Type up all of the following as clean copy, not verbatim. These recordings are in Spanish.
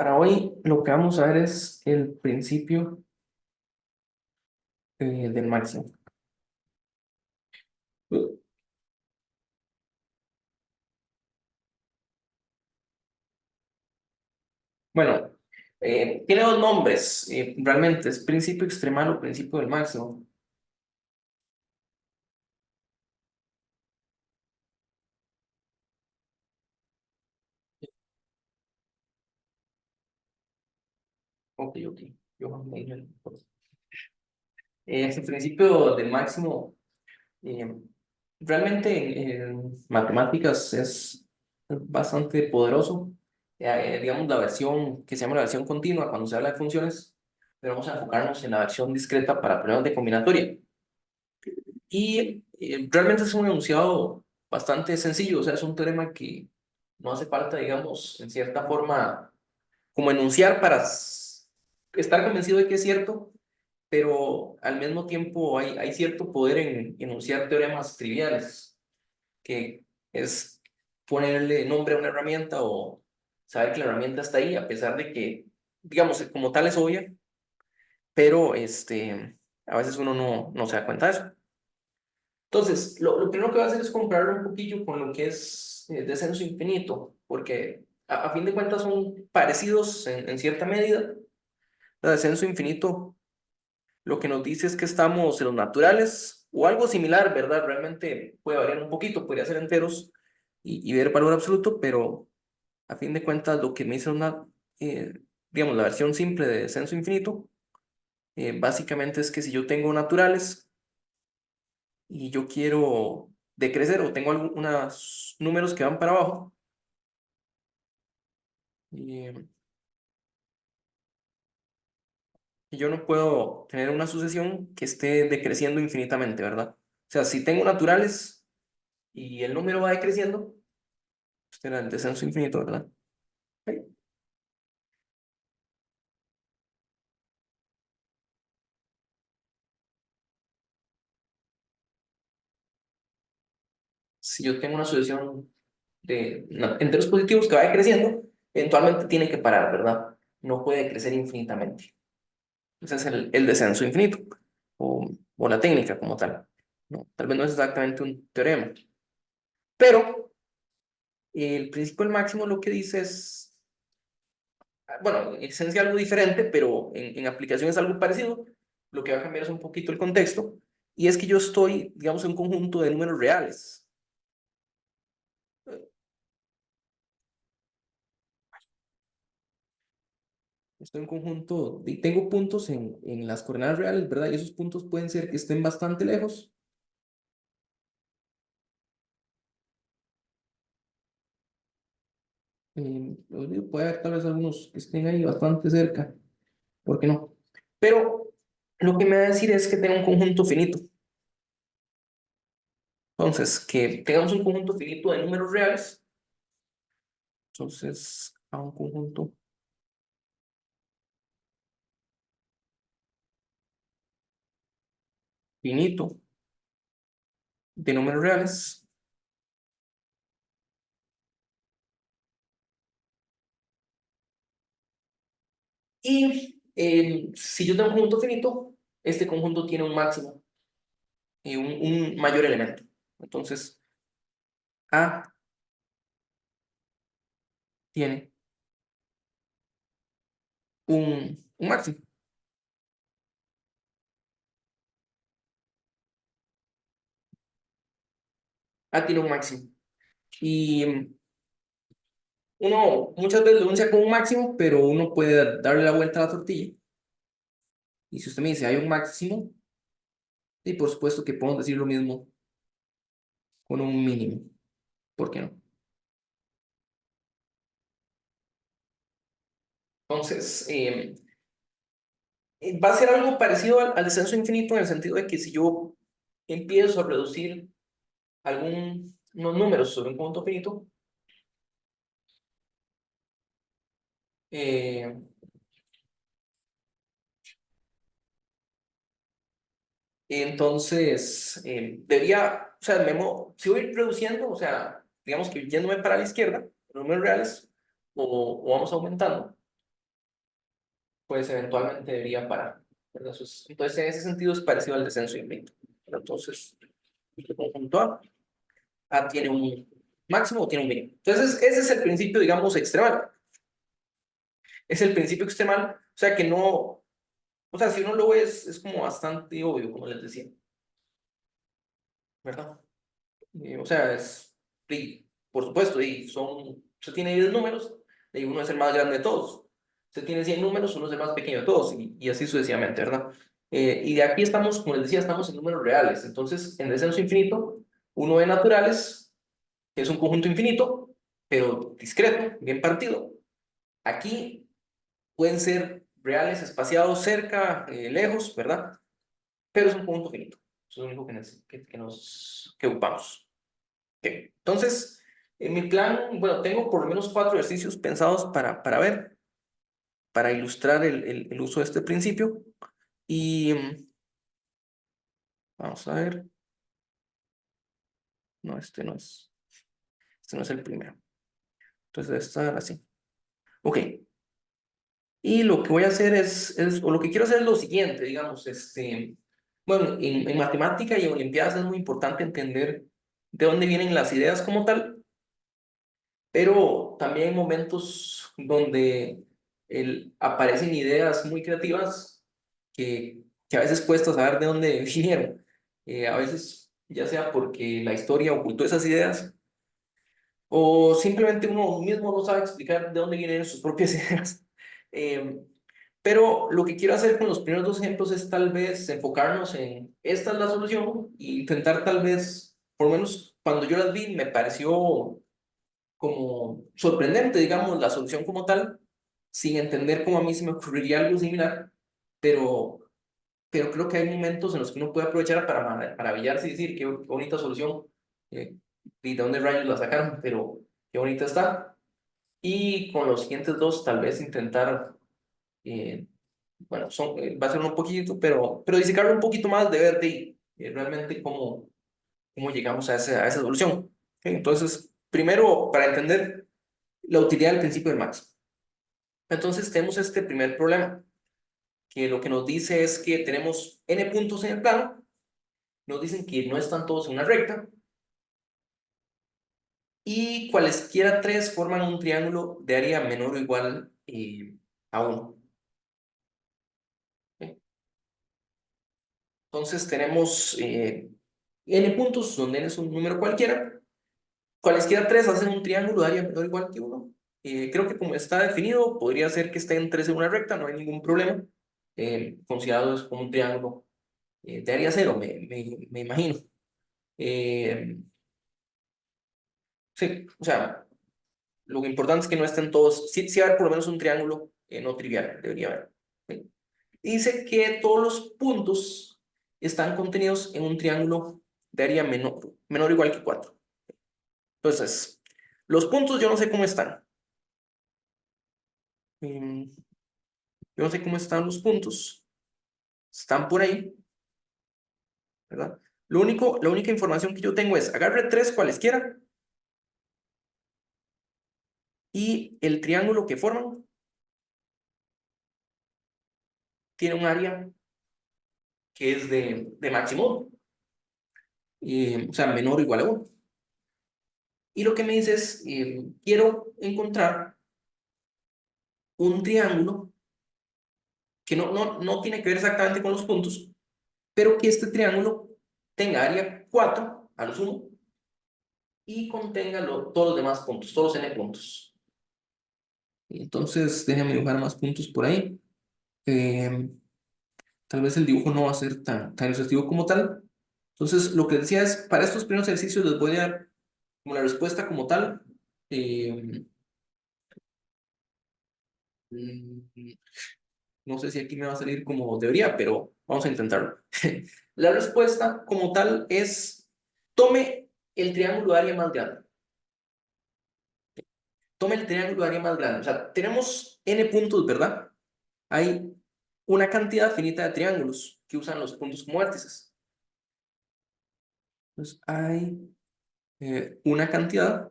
Para hoy lo que vamos a ver es el principio del máximo. Bueno, tiene dos nombres, realmente es principio extremal o principio del máximo. Ok, ok. Yo me dije, este principio del máximo, eh, realmente en matemáticas es bastante poderoso. Digamos, la versión que se llama la versión continua, cuando se habla de funciones, pero vamos a enfocarnos en la versión discreta para problemas de combinatoria. Y realmente es un enunciado bastante sencillo, o sea, es un teorema que no hace falta, digamos, en cierta forma, como enunciar para estar convencido de que es cierto, pero al mismo tiempo hay cierto poder en enunciar teoremas triviales, que es ponerle nombre a una herramienta o saber que la herramienta está ahí, a pesar de que, digamos, como tal es obvia, pero a veces uno no se da cuenta de eso. Entonces, lo primero que va a hacer es compararlo un poquillo con lo que es descenso infinito, porque a fin de cuentas son parecidos en cierta medida. El descenso infinito lo que nos dice es que estamos en los naturales o algo similar, ¿verdad? Realmente puede variar un poquito, podría ser enteros y ver valor absoluto, pero a fin de cuentas lo que me dice eh, digamos, la versión simple de descenso infinito, básicamente es que si yo tengo naturales, y yo quiero decrecer o tengo algunos números que van para abajo, y, y yo no puedo tener una sucesión que esté decreciendo infinitamente, ¿verdad? O sea, si tengo naturales y el número va decreciendo, pues era el descenso infinito, ¿verdad? Ok. Si yo tengo una sucesión de enteros positivos que va decreciendo, eventualmente tiene que parar, ¿verdad? No puede crecer infinitamente. Ese es el descenso infinito, o la técnica como tal. No, tal vez no es exactamente un teorema. Pero el principio del máximo lo que dice es, bueno, en esencia algo diferente, pero en aplicación es algo parecido. Lo que va a cambiar es un poquito el contexto. Y es que yo estoy, digamos, en un conjunto de números reales. Estoy en un conjunto, y tengo puntos en las coordenadas reales, ¿verdad? Y esos puntos pueden ser que estén bastante lejos. Puede haber tal vez algunos que estén ahí bastante cerca. ¿Por qué no? Pero lo que me va a decir es que tengo un conjunto finito. Entonces, que tengamos un conjunto finito de números reales. Entonces, a un conjunto finito de números reales. Y si yo tengo un conjunto finito, este conjunto tiene un máximo y un mayor elemento. Entonces, A tiene un máximo. A tiene un máximo. Y uno muchas veces lo enuncia como un máximo, pero uno puede darle la vuelta a la tortilla. Y si usted me dice hay un máximo, y por supuesto que podemos decir lo mismo con un mínimo. ¿Por qué no? Entonces, va a ser algo parecido al descenso infinito en el sentido de que si yo empiezo a reducir algunos números sobre un conjunto finito, eh, entonces debería, o sea, si voy reduciendo, o sea, digamos que yéndome para la izquierda, los números reales, o vamos aumentando. pues eventualmente debería parar, ¿verdad? Entonces, en ese sentido es parecido al descenso infinito. Entonces, el conjunto A tiene un máximo o tiene un mínimo. Entonces, ese es el principio, digamos, extremal. Es el principio extremal, o sea que no, o sea, si uno lo ve es como bastante obvio, como les decía, ¿verdad? O sea, por supuesto, usted tiene 10 números, y uno es el más grande de todos. Usted tiene 100 números, uno es el más pequeño de todos, y así sucesivamente, ¿verdad? Y de aquí estamos, como les decía, estamos en números reales. Entonces, en descenso infinito, uno ve naturales, que es un conjunto infinito, pero discreto, bien partido. Aquí pueden ser reales espaciados cerca, lejos, ¿verdad? Pero es un conjunto finito. Eso es lo único que ocupamos. Ok. Entonces, en mi plan, bueno, tengo por lo menos 4 ejercicios pensados para ver, para ilustrar el uso de este principio. Y vamos a ver. No, este no es el primero. Entonces debe estar así. Ok. Y lo que voy a hacer o lo que quiero hacer es lo siguiente, digamos, bueno, en matemática y en olimpiadas es muy importante entender de dónde vienen las ideas como tal, pero también hay momentos donde aparecen ideas muy creativas que a veces cuesta saber de dónde vinieron. A veces, ya sea porque la historia ocultó esas ideas, o simplemente uno mismo no sabe explicar de dónde vienen sus propias ideas. Eh, pero lo que quiero hacer con los primeros 2 ejemplos es tal vez enfocarnos en esta es la solución e intentar tal vez, por lo menos cuando yo las vi, me pareció como sorprendente, digamos, la solución como tal, sin entender cómo a mí se me ocurriría algo similar, pero, pero creo que hay momentos en los que uno puede aprovechar para maravillarse y decir qué bonita solución, y de dónde rayos la sacaron, pero qué bonita está. Y con los siguientes 2 tal vez intentar, eh, bueno, va a ser un poquito, pero disecarlo un poquito más de ver realmente cómo llegamos a esa solución. ¿Ok? Entonces, primero, para entender la utilidad del principio del máximo. Entonces tenemos este primer problema, que lo que nos dice es que tenemos n puntos en el plano, nos dicen que no están todos en una recta, y cualesquiera 3 forman un triángulo de área menor o igual a 1. Entonces tenemos n puntos, donde n es un número cualquiera. Cualesquiera 3 hacen un triángulo de área menor o igual que 1. Creo que como está definido, podría ser que estén 3 en una recta, no hay ningún problema. Considerado es como un triángulo de área cero, me imagino. Eh, sí, o sea, lo importante es que no estén todos, sí, sí va a haber por lo menos un triángulo no trivial, debería haber. ¿Sí? Dice que todos los puntos están contenidos en un triángulo de área menor o igual que 4. Entonces, los puntos yo no sé cómo están. Yo no sé cómo están los puntos. Están por ahí, ¿verdad? La única información que yo tengo es agarre 3 cualesquiera y el triángulo que forman tiene un área que es de máximo, o sea, menor o igual a 1. Y lo que me dice es, quiero encontrar un triángulo que no tiene que ver exactamente con los puntos, pero que este triángulo tenga área 4 a lo sumo y contenga todos los demás puntos, todos los n puntos. Entonces, déjame dibujar más puntos por ahí. Eh, Tal vez el dibujo no va a ser tan ilustrativo como tal. Entonces, lo que decía es, para estos primeros ejercicios les voy a dar como la respuesta como tal. Eh, mm, no sé si aquí me va a salir como debería, pero vamos a intentarlo. La respuesta como tal es, tome el triángulo de área más grande. Tome el triángulo de área más grande. O sea, tenemos n puntos, ¿verdad? Hay una cantidad finita de triángulos que usan los puntos como vértices. Entonces, hay una cantidad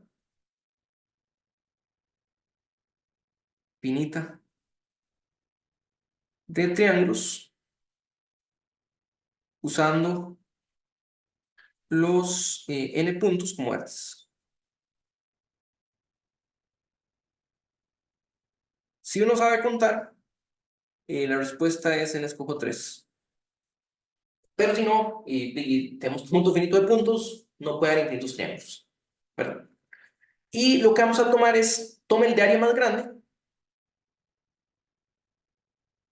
finita de triángulos usando los n puntos como vértices. Si uno sabe contar, la respuesta es n escojo 3. Pero si no, y tenemos un punto finito de puntos, no puede haber infinitos triángulos, ¿verdad? Y lo que vamos a tomar es, tome el de área más grande,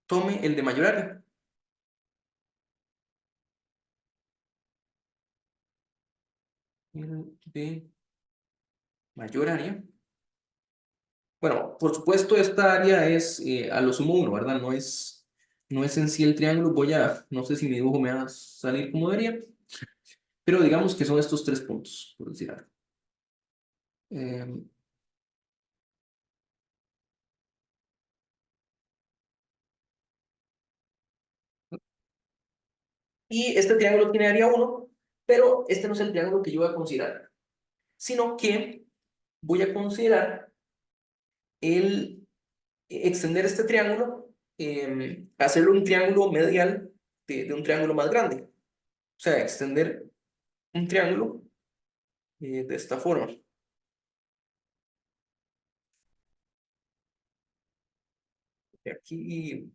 tome el de mayor área. El de mayor área. Bueno, por supuesto, esta área es a lo sumo 1, ¿verdad? No es en sí el triángulo. No sé si mi dibujo me va a salir como debería, pero digamos que son estos 3 puntos, por decir algo. Eh, y este triángulo tiene área 1, pero este no es el triángulo que yo voy a considerar, sino que voy a considerar el extender este triángulo, hacerlo un triángulo medial de un triángulo más grande. O sea, extender un triángulo de esta forma. Y aquí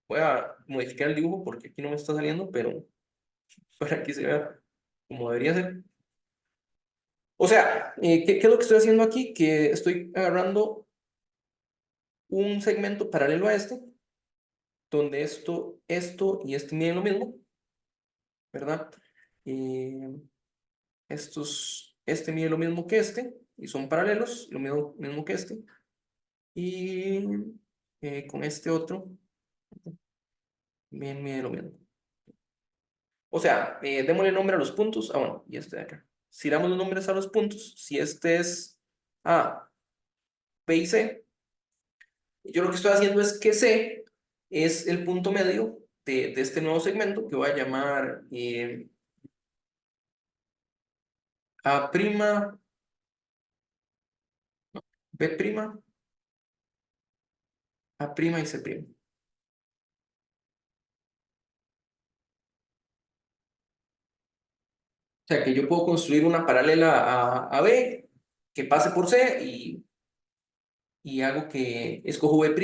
voy a modificar el dibujo porque aquí no me está saliendo, pero para que se vea como debería ser. O sea, ¿qué es lo que estoy haciendo aquí? Que estoy agarrando un segmento paralelo a este, donde esto y este miden lo mismo, ¿verdad? Eh, este mide lo mismo que este, y son paralelos, lo mismo que este. Y con este otro, mide lo mismo. O sea, démosle nombre a los puntos. Ah, bueno, y este de acá. Si damos los nombres a los puntos, si este es A, B y C, yo lo que estoy haciendo es que C es el punto medio de este nuevo segmento que voy a llamar A', B', A' y C'. O sea, que yo puedo construir una paralela a B que pase por C y hago que escojo B'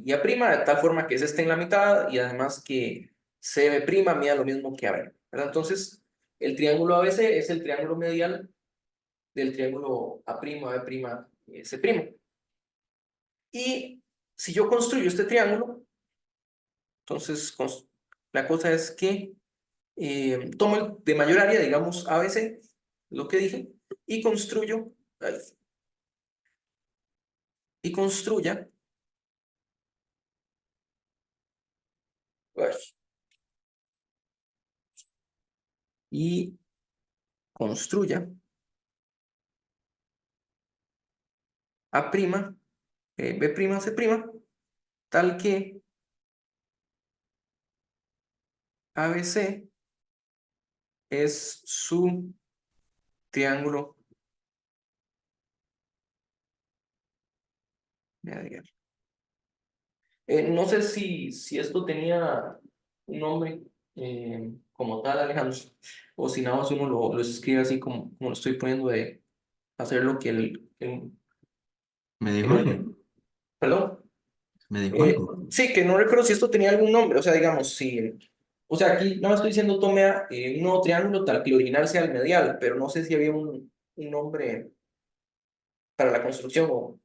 y A' de tal forma que C esté en la mitad y además que CB' mida lo mismo que AB, ¿verdad? Entonces, el triángulo ABC es el triángulo medial del triángulo A', B', C'. Y si yo construyo este triángulo, entonces la cosa es que tomo el de mayor área, digamos ABC, lo que dije, y construyo, ay, y construya, ay, y construya A', B', C', tal que ABC es su triángulo medial. No sé si esto tenía un nombre como tal, Alejandro, o si nada más uno lo escribe así como lo estoy poniendo de hacer lo que ¿Me dijo algo? el- perdón. ¿Me dijo algo? Sí, que no recuerdo si esto tenía algún nombre, o sea, digamos, si, o sea, aquí nada más estoy diciendo tome un nuevo triángulo tal que el original sea el medial, pero no sé si había un nombre para la construcción o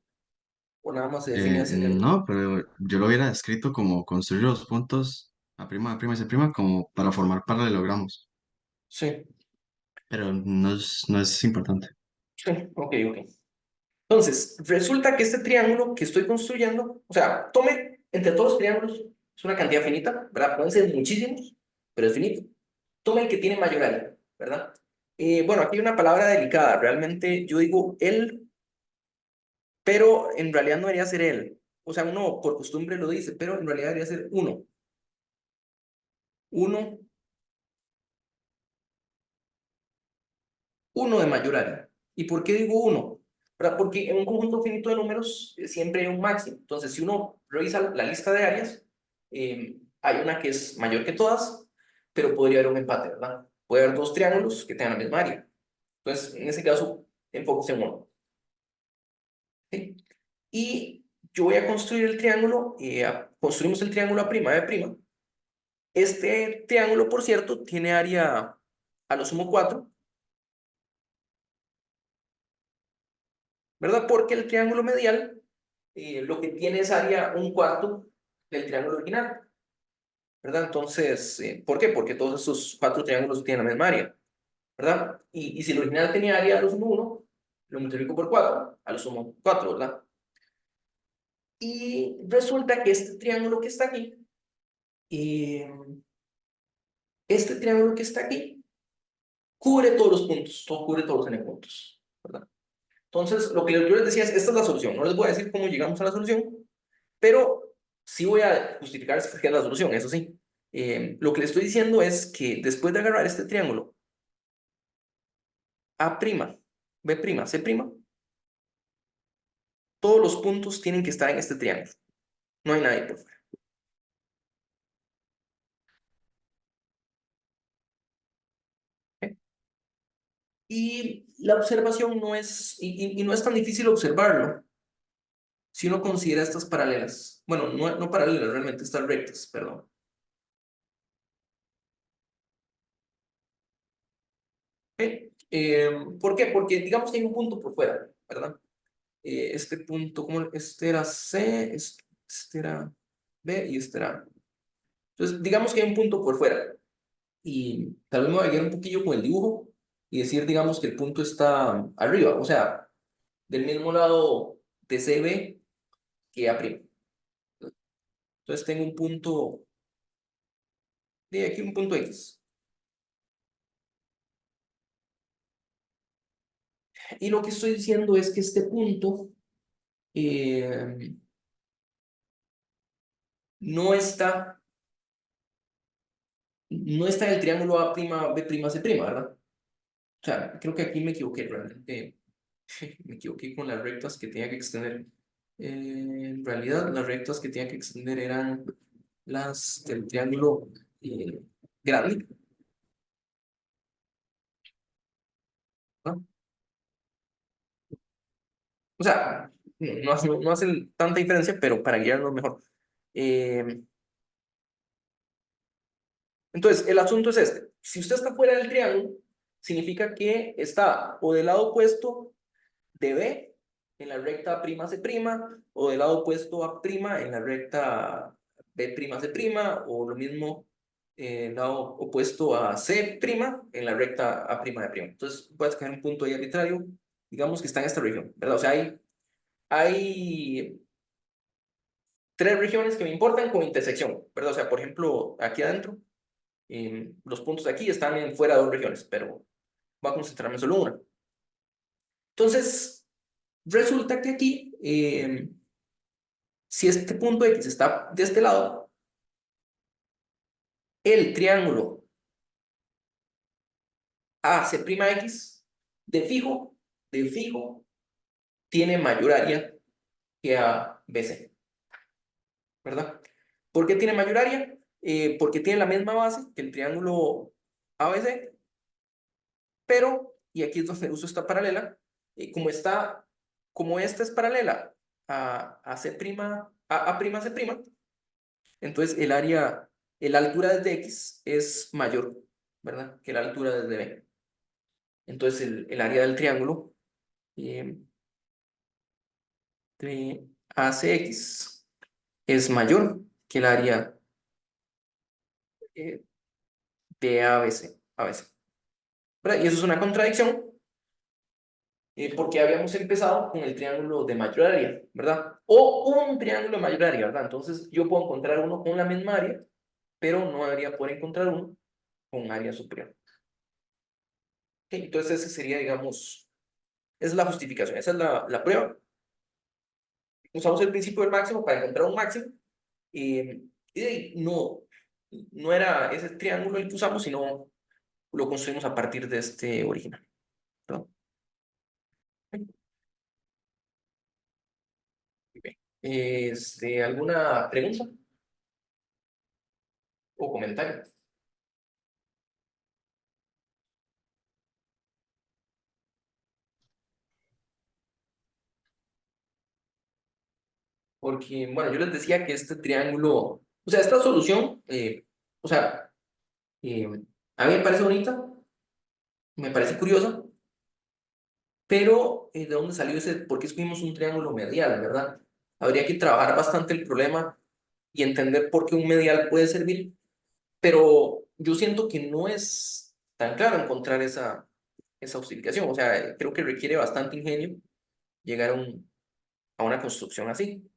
nada más se define así. No, pero yo lo hubiera descrito como construir los puntos A', y C' como para formar paralelogramos, Sí, pero no es importante. sí, ok. Entonces, resulta que este triángulo que estoy construyendo, o sea, tome entre todos los triángulos, es una cantidad finita, ¿verdad? Pueden ser muchísimos, pero es finito. Tome el que tiene mayor área, ¿verdad? Bueno, aquí hay una palabra delicada, realmente yo digo él, pero en realidad no debería ser él. O sea, uno por costumbre lo dice, pero en realidad debería ser uno. Uno, uno de mayor área. ¿Y por qué digo uno? ¿verdad? Porque en un conjunto finito de números siempre hay un máximo. Entonces, si uno revisa la lista de áreas, hay una que es mayor que todas, pero podría haber un empate, ¿verdad? Puede haber dos triángulos que tengan la misma área. Entonces, en ese caso, enfóquese en uno. ¿Sí? Y yo voy a construir el triángulo, construimos el triángulo A' B'. Este triángulo, por cierto, tiene área a lo sumo 4, ¿verdad? Porque el triángulo medial lo que tiene es área un cuarto del triángulo original, ¿verdad? Entonces, ¿por qué? Porque todos esos cuatro triángulos tienen la misma área, ¿verdad? Y si el original tenía área a lo sumo 1, lo multiplico por 4, a lo sumo 4, ¿verdad? Y resulta que eh, este triángulo que está aquí, cubre todos los puntos, cubre todos los n puntos, ¿verdad? Entonces, lo que yo les decía es, esta es la solución. No les voy a decir cómo llegamos a la solución, pero sí voy a justificar qué es la solución, eso sí. Lo que le estoy diciendo es que después de agarrar este triángulo A', B', C', todos los puntos tienen que estar en este triángulo. No hay nadie por fuera. ¿Ok? Y la observación no es, y no es tan difícil observarlo si uno considera estas paralelas. Bueno, no paralelas, realmente estas rectas, perdón. ¿Ok? ¿Por qué? Porque digamos que hay un punto por fuera, ¿verdad? Este punto, como este era C, este era B y este era A. Entonces, digamos que hay un punto por fuera. Y tal vez me voy a guiar un poquillo con el dibujo y decir, digamos, que el punto está arriba, o sea, del mismo lado de CB que A'. Entonces tengo un punto, de aquí un punto X. Y lo que estoy diciendo es que este punto eh, no está, no está en el triángulo A', B', C', ¿verdad? O sea, creo que aquí me equivoqué realmente. Me equivoqué con las rectas que tenía que extender. En realidad, las rectas que tenía que extender eran las del triángulo grande, ¿no? O sea, no hacen tanta diferencia, pero para guiarnos mejor. Eh, entonces, el asunto es este. Si usted está fuera del triángulo, significa que está o del lado opuesto de B en la recta C'T o del lado opuesto a' en la recta B'C', o lo mismo el lado opuesto a C' en la recta A'D'. Entonces voy a escoger un punto ahí arbitrario, digamos que está en esta región, ¿verdad? O sea, hay tres regiones que me importan con intersección, ¿verdad? O sea, por ejemplo, aquí adentro, los puntos de aquí están fuera de dos regiones, pero voy a concentrarme solo en una. Entonces, resulta que aquí, si este punto X está de este lado, el triángulo AC'X de fijo, tiene mayor área que ABC, ¿verdad? ¿Por qué tiene mayor área? Porque tiene la misma base que el triángulo ABC, pero, y aquí es donde uso esta paralela, como esta es paralela a C', A', C', entonces la altura desde X es mayor, ¿verdad? Que la altura desde B. Entonces el área del triángulo eh, de ACX es mayor que el área eh, de ABC, ¿verdad? Y eso es una contradicción porque habíamos empezado con el triángulo de mayor área, ¿verdad? O un triángulo de mayor área, ¿verdad? Entonces yo puedo encontrar uno con la misma área, pero no debería poder encontrar uno con área superior. ¿Ok? Entonces ese sería, digamos, esa es la justificación, esa es la prueba. Usamos el principio del máximo para encontrar un máximo. Y de ahí no era ese triángulo el que usamos, sino lo construimos a partir de este original, ¿no? ¿Alguna pregunta o comentario? Porque, bueno, yo les decía que este triángulo, o sea, esta solución, o sea, eh, a mí me parece bonita, me parece curiosa, pero ¿de dónde salió ese? ¿Por qué escogimos un triángulo medial, verdad? Habría que trabajar bastante el problema y entender por qué un medial puede servir, pero yo siento que no es tan claro encontrar esa justificación. O sea, creo que requiere bastante ingenio llegar a una construcción así,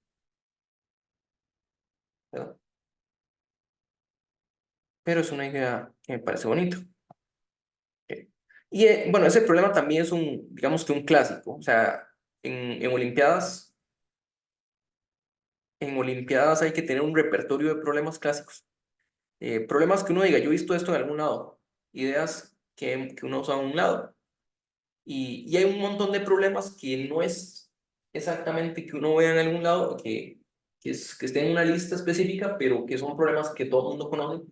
¿verdad? Pero es una idea que me parece bonita. Y bueno, ese problema también es digamos que un clásico. O sea, en Olimpiadas hay que tener un repertorio de problemas clásicos. Problemas que uno diga, yo he visto esto en algún lado. Ideas que uno usa a un lado. Y hay un montón de problemas que no es exactamente que uno vea en algún lado, que esté en una lista específica, pero que son problemas que todo el mundo conoce,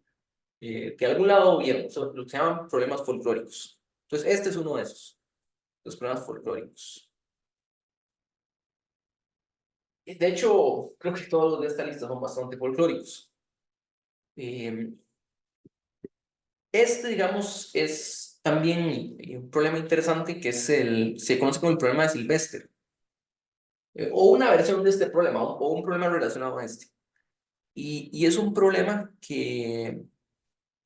que de algún lado vieron, son lo que se llaman problemas folclóricos. Entonces, este es uno de esos, los problemas folclóricos. De hecho, creo que todos los de esta lista son bastante folclóricos. Eh, digamos, es también un problema interesante que se conoce como el problema de Sylvester, o una versión de este problema, o un problema relacionado a este. Y es un problema que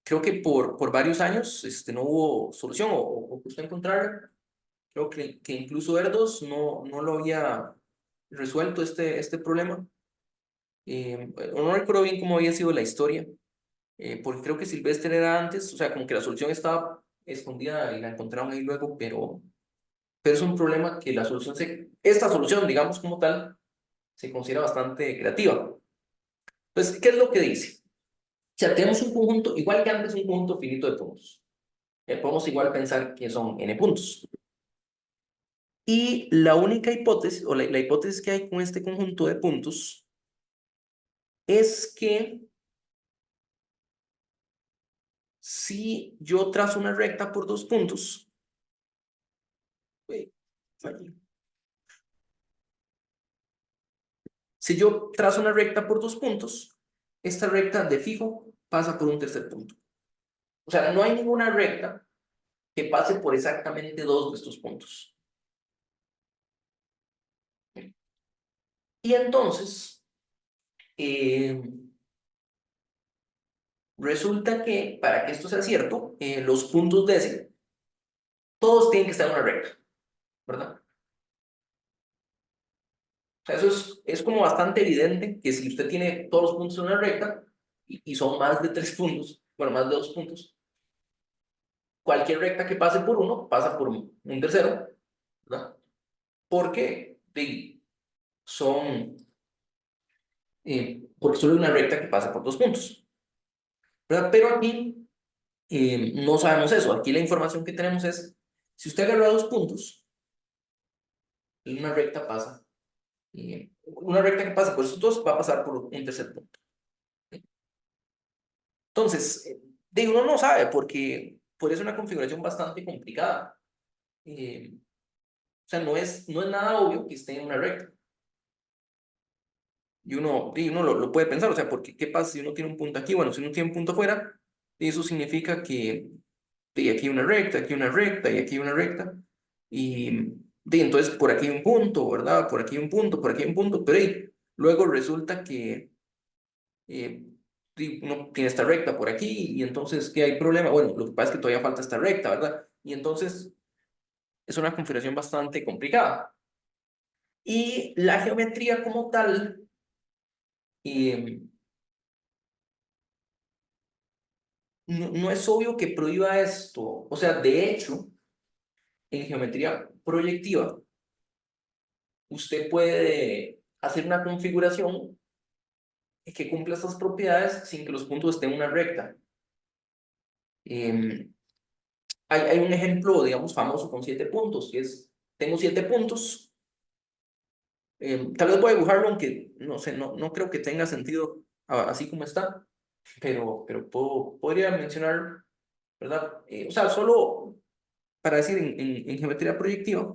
creo que por varios años no hubo solución o costó encontrarla. Creo que incluso Erdos no lo había resuelto este problema. No recuerdo bien cómo había sido la historia, porque creo que Silvestre era antes, o sea, como que la solución estaba escondida y la encontraron ahí luego, pero es un problema que esta solución, digamos como tal, se considera bastante creativa. Entonces, ¿qué es lo que dice? O sea, tenemos un conjunto, igual que antes, un conjunto finito de puntos. Podemos igual pensar que son n puntos. Y la única hipótesis, o la hipótesis que hay con este conjunto de puntos, es que si yo trazo una recta por dos puntos, uy, fallé. Si yo trazo una recta por dos puntos, esta recta de fijo pasa por un tercer punto. O sea, no hay ninguna recta que pase por exactamente dos de estos puntos. Y entonces, eh, resulta que para que esto sea cierto, los puntos de ese, todos tienen que estar en una recta, ¿verdad? O sea, eso es como bastante evidente que si usted tiene todos los puntos en una recta y son más de tres puntos, bueno, más de dos puntos, cualquier recta que pase por uno pasa por un tercero, ¿verdad? Porque porque solo hay una recta que pasa por dos puntos, ¿verdad? Pero aquí no sabemos eso. Aquí la información que tenemos es, si usted agarra dos puntos, una recta pasa, una recta que pasa por esos dos va a pasar por un tercer punto. Entonces, uno no sabe porque es una configuración bastante complicada. O sea, no es nada obvio que esté en una recta. Y uno lo puede pensar, o sea, porque ¿qué pasa si uno tiene un punto aquí? Bueno, si uno tiene un punto afuera, eso significa que aquí hay una recta, aquí hay una recta y aquí hay una recta. Y entonces por aquí hay un punto, ¿verdad? Por aquí hay un punto, por aquí hay un punto, pero luego resulta que eh, uno tiene esta recta por aquí y entonces, ¿qué hay problema? Bueno, lo que pasa es que todavía falta esta recta, ¿verdad? Y entonces es una configuración bastante complicada. Y la geometría como tal, eh, no es obvio que prohíba esto. O sea, de hecho, en geometría proyectiva, usted puede hacer una configuración que cumpla estas propiedades sin que los puntos estén en una recta. Eh, hay un ejemplo, digamos, famoso con 7 puntos, que es, tengo 7 puntos Tal vez voy a dibujarlo, aunque no sé, no creo que tenga sentido así como está, pero podría mencionar, ¿verdad? O sea, solo para decir en geometría proyectiva,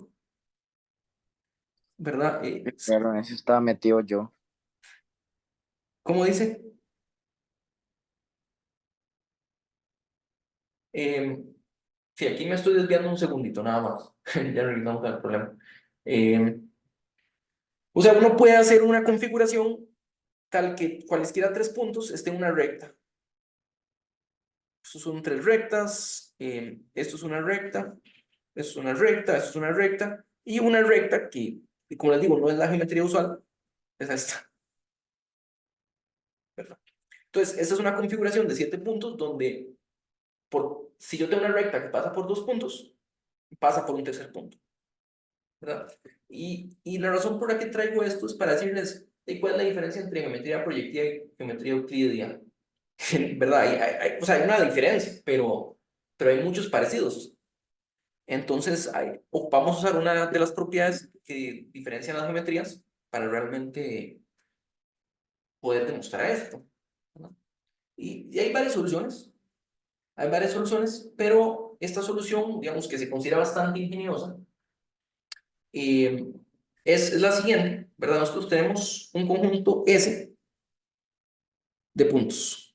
¿verdad? Claro, en eso estaba metido yo. ¿Cómo dice? Sí, aquí me estoy desviando un segundito, nada más. Ya regresamos al problema. Eh, o sea, uno puede hacer una configuración tal que cualesquiera tres puntos estén en una recta. Estos son tres rectas, esto es una recta, esto es una recta, esto es una recta, y una recta que, como les digo, no es la geometría usual, es esta, ¿verdad? Entonces, esta es una configuración de 7 puntos donde, si yo tengo una recta que pasa por 2 puntos, pasa por un tercer punto, ¿verdad? Y la razón por la que traigo esto es para decirles cuál es la diferencia entre geometría proyectiva y geometría euclidiana. ¿Verdad? O sea, hay una diferencia, pero hay muchos parecidos. Entonces, vamos a usar una de las propiedades que diferencian las geometrías para realmente poder demostrar esto, ¿no? Y hay varias soluciones, pero esta solución, digamos que se considera bastante ingeniosa, eh, es la siguiente, ¿verdad? Nosotros tenemos un conjunto S de puntos,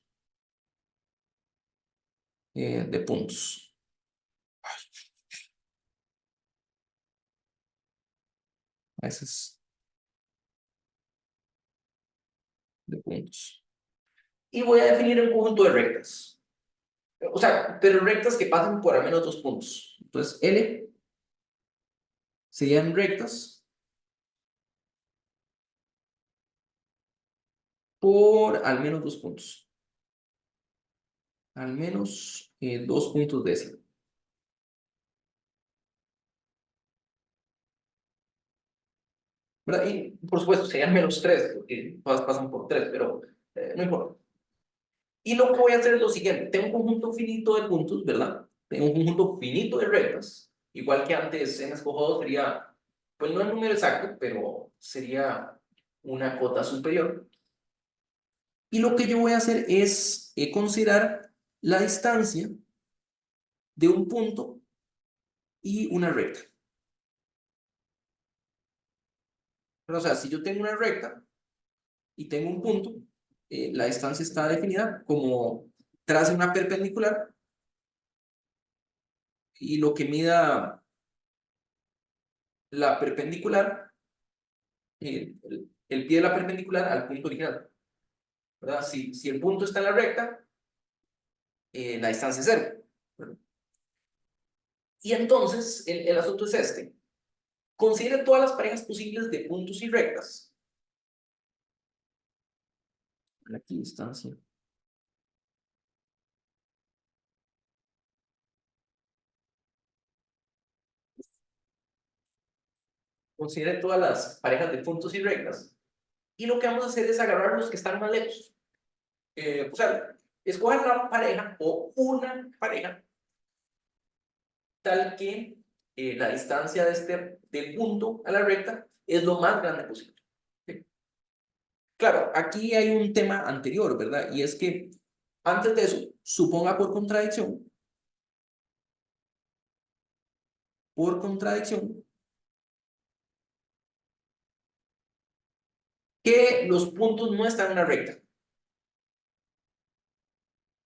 de puntos. S es de puntos. Y voy a definir un conjunto de rectas. O sea, pero rectas que pasen por al menos 2 puntos. Entonces, L serían rectas por al menos 2 puntos. Al menos 2 puntos de ese. ¿Verdad? Y por supuesto serían menos 3, porque todas pasan por 3, pero no importa. Y lo que voy a hacer es lo siguiente: tengo un conjunto finito de puntos, ¿verdad? Tengo un conjunto finito de rectas. Igual que antes n escojo 2 sería, pues no el número exacto, pero sería una cota superior. Y lo que yo voy a hacer es considerar la distancia de un punto y una recta. Pero, o sea, si yo tengo una recta y tengo un punto, la distancia está definida como trace una perpendicular y lo que mida la perpendicular, el pie de la perpendicular al punto original, ¿verdad? Si el punto está en la recta, la distancia es 0, ¿verdad? Y entonces, el asunto es este: considere todas las parejas posibles de puntos y rectas. Aquí distancia. Considere todas las parejas de puntos y rectas. Y lo que vamos a hacer es agarrar los que están más lejos. O sea, escoger la pareja o una pareja tal que la distancia del punto a la recta es lo más grande posible. ¿Sí? Claro, aquí hay un tema anterior, ¿verdad? Y es que antes de eso, suponga por contradicción, que los puntos no están en una recta.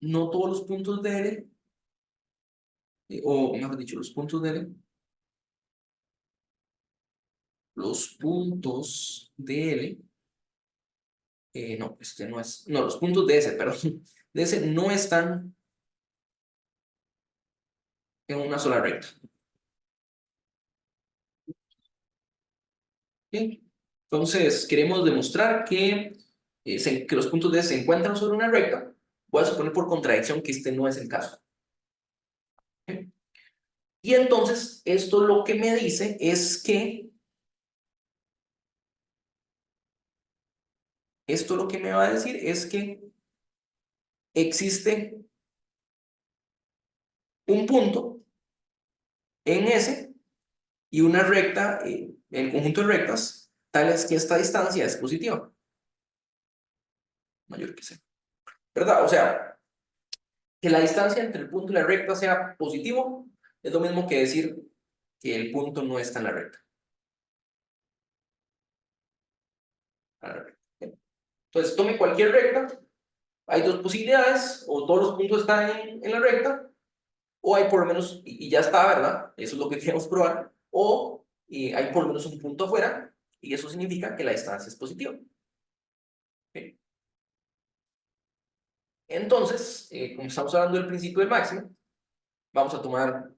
No todos los puntos de L, o mejor dicho, los puntos de L, no, este no es, no, los puntos de S, perdón, de S no están en una sola recta. ¿Sí? Entonces, queremos demostrar que los puntos de S se encuentran sobre una recta. Voy a suponer por contradicción que este no es el caso. ¿Sí? Y entonces, esto lo que me dice es que, esto lo que me va a decir es que existe un punto en S y una recta, el conjunto de rectas, tal es que esta distancia es positiva, mayor que C, ¿verdad? O sea, que la distancia entre el punto y la recta sea positivo es lo mismo que decir que el punto no está en la recta. Entonces, tome cualquier recta, hay dos posibilidades, o todos los puntos están en la recta, o hay por lo menos, y ya está, ¿verdad? Eso es lo que queremos probar, o hay por lo menos un punto afuera, y eso significa que la distancia es positiva. ¿Sí? Entonces, como estamos hablando del principio del máximo, vamos a tomar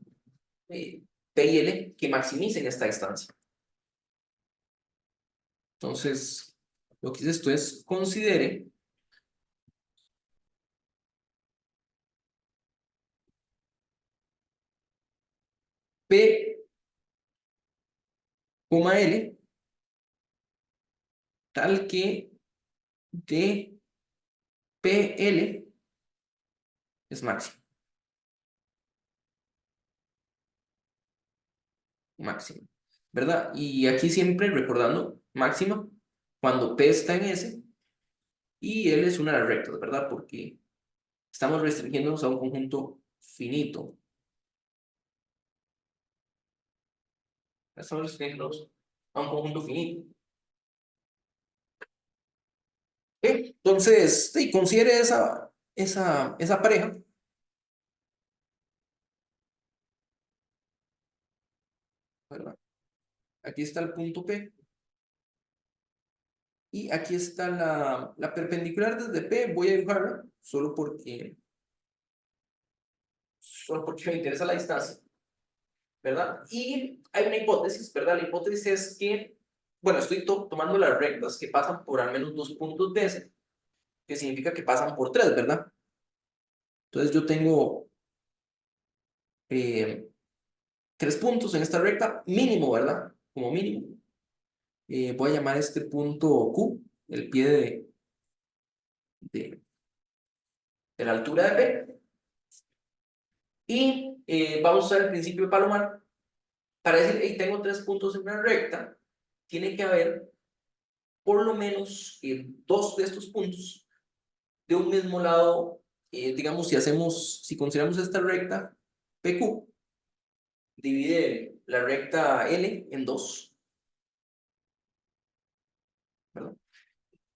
P y L que maximicen esta distancia. Entonces, lo que dice esto es, considere P, L tal que de PL es máximo. Máximo, ¿verdad? Y aquí siempre recordando máximo cuando P está en S y L es una de las rectas, ¿verdad? Porque estamos restringiéndonos a un conjunto finito. Estamos restringiéndonos a un conjunto finito. Entonces, sí, considere esa pareja, ¿verdad? Aquí está el punto P y aquí está la perpendicular desde P. Voy a dibujarla solo porque me interesa la distancia, ¿verdad? Y hay una hipótesis, ¿verdad? La hipótesis es que, bueno, estoy tomando las rectas que pasan por al menos dos puntos de S, que significa que pasan por tres, ¿verdad? Entonces yo tengo tres puntos en esta recta, mínimo, ¿verdad? Como mínimo. Voy a llamar este punto Q, el pie de, de la altura de P. Y vamos a usar el principio de Palomar para decir, hey, tengo tres puntos en una recta, tiene que haber por lo menos dos de estos puntos de un mismo lado. Digamos, si consideramos esta recta PQ, divide la recta L en dos, ¿verdad?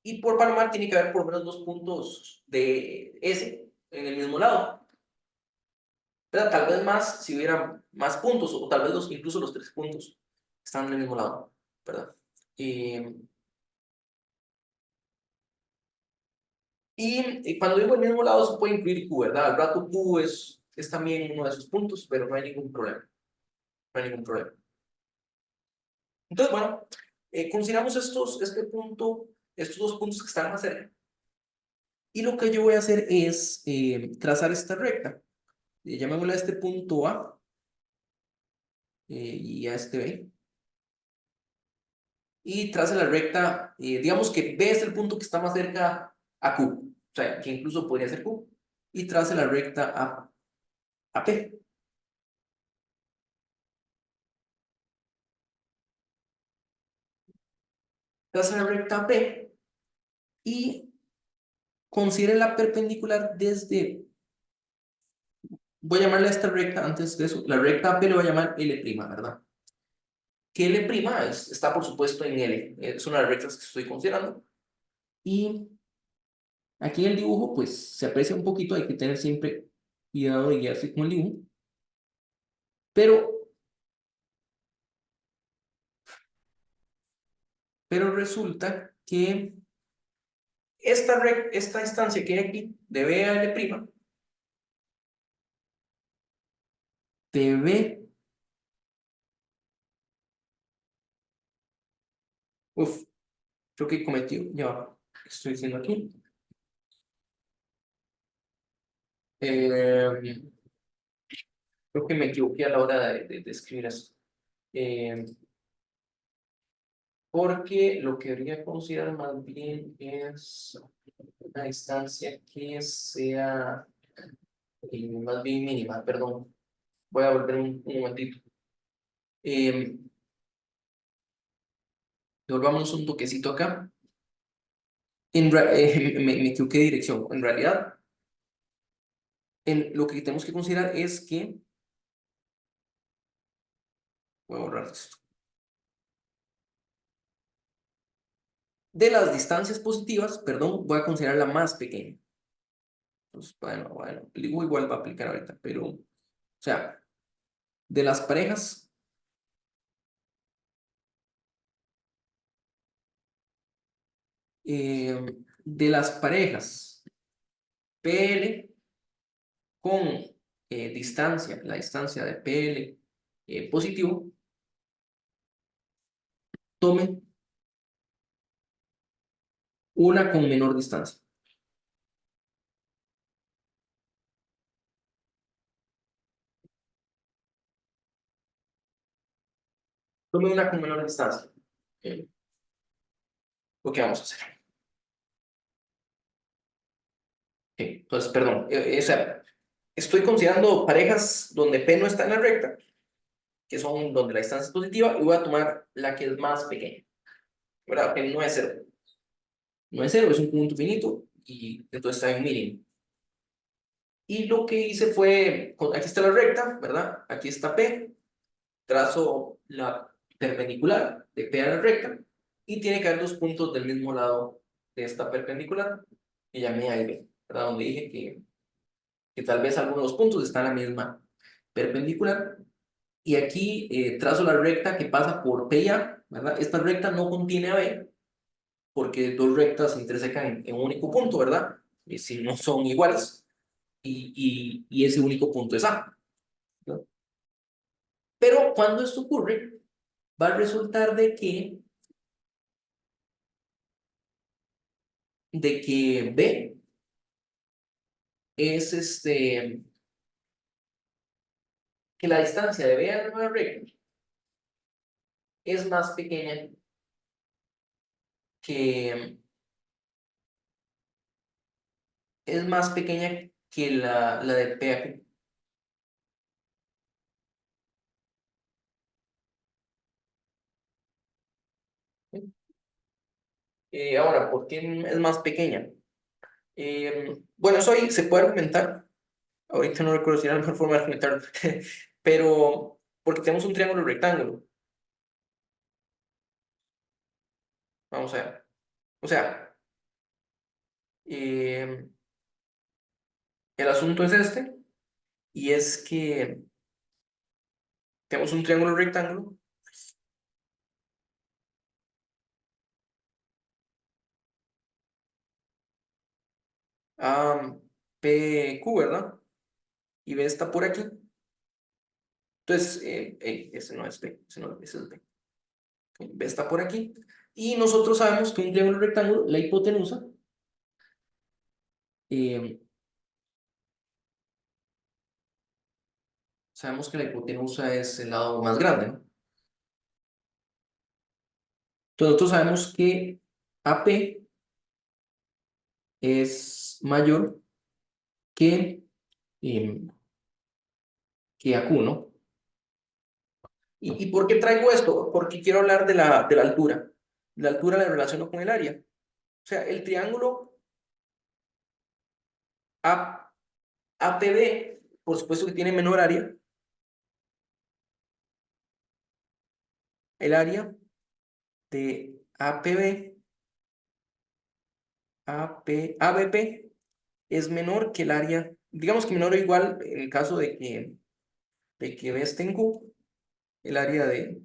Y por Palomar tiene que haber por lo menos dos puntos de S en el mismo lado, ¿verdad? Tal vez más si hubiera más puntos, o tal vez incluso los tres puntos están en el mismo lado, ¿verdad? Y cuando digo el mismo lado se puede incluir Q, ¿verdad? Al rato Q es también uno de esos puntos, pero no hay ningún problema. No hay ningún problema. Entonces, bueno, consideramos estos dos puntos que están más cerca. Y lo que yo voy a hacer es trazar esta recta. Llamémosle a este punto A y a este B. Y trace la recta, digamos que B es el punto que está más cerca a Q. O sea, que incluso podría ser Q. Y trace la recta a P. Trace la recta a P y considere la perpendicular desde, voy a llamarle a esta recta antes de eso, la recta AP le voy a llamar L', ¿verdad? Que L' está por supuesto en L, es una de las rectas que estoy considerando. Y aquí en el dibujo pues se aprecia un poquito, hay que tener siempre cuidado de guiarse con el dibujo. Pero resulta que esta distancia que hay aquí de B a L', de B, creo que cometió, ya va, ¿qué estoy diciendo aquí? Eh, Creo que me equivoqué a la hora de escribir eso. Porque lo que debería considerar más bien es una distancia que sea más bien mínima. Perdón, voy a volver un momentito. Devolvámonos un toquecito acá. Me equivoqué de dirección. En realidad, lo que tenemos que considerar es que... Voy a borrar esto. De las distancias positivas, perdón, voy a considerar la más pequeña. Entonces, bueno, igual va a aplicar ahorita, pero, o sea, de las parejas, de las parejas PL con distancia, la distancia de PL positivo, tome una con menor distancia. Tome una con menor distancia. Lo que vamos a hacer. Entonces, perdón, o sea, estoy considerando parejas donde P no está en la recta, que son donde la distancia es positiva, y voy a tomar la que es más pequeña, ¿verdad? Que no es cero. No es cero, es un punto finito, y entonces está en un mínimo. Y lo que hice fue, aquí está la recta, ¿verdad? Aquí está P, trazo la perpendicular de P a la recta, y tiene que haber dos puntos del mismo lado de esta perpendicular, que llamé A y B, ¿verdad? Donde dije que tal vez algunos de los puntos están en la misma perpendicular. Y aquí trazo la recta que pasa por P y A, ¿verdad? Esta recta no contiene a B, porque dos rectas se intersecan en un único punto, ¿verdad? Y si no son iguales, y ese único punto es A, ¿no? Pero cuando esto ocurre, va a resultar de que B es que la distancia de B a la nueva recta es más pequeña que, la de P a Q. Ahora, ¿por qué es más pequeña? Bueno, eso ahí se puede argumentar. Ahorita no recuerdo si era la mejor forma de argumentarlo. Pero porque tenemos un triángulo rectángulo. Vamos a ver. O sea, eh, el asunto es este. Y es que tenemos un triángulo rectángulo. A, PQ, ¿verdad? Y B está por aquí. Entonces, ese no es B. Ese es B. B está por aquí. Y nosotros sabemos que un triángulo rectángulo, la hipotenusa, eh, sabemos que la hipotenusa es el lado más grande, ¿no? Entonces nosotros sabemos que AP es mayor que, em, que AQ, ¿no? ¿Y por qué traigo esto? Porque quiero hablar de la altura. La altura la relaciono con el área. O sea, el triángulo A, APB, por supuesto que tiene menor área. El área de APB, ABP es menor que el área, digamos que menor o igual en el caso de que B esté en Q, el área de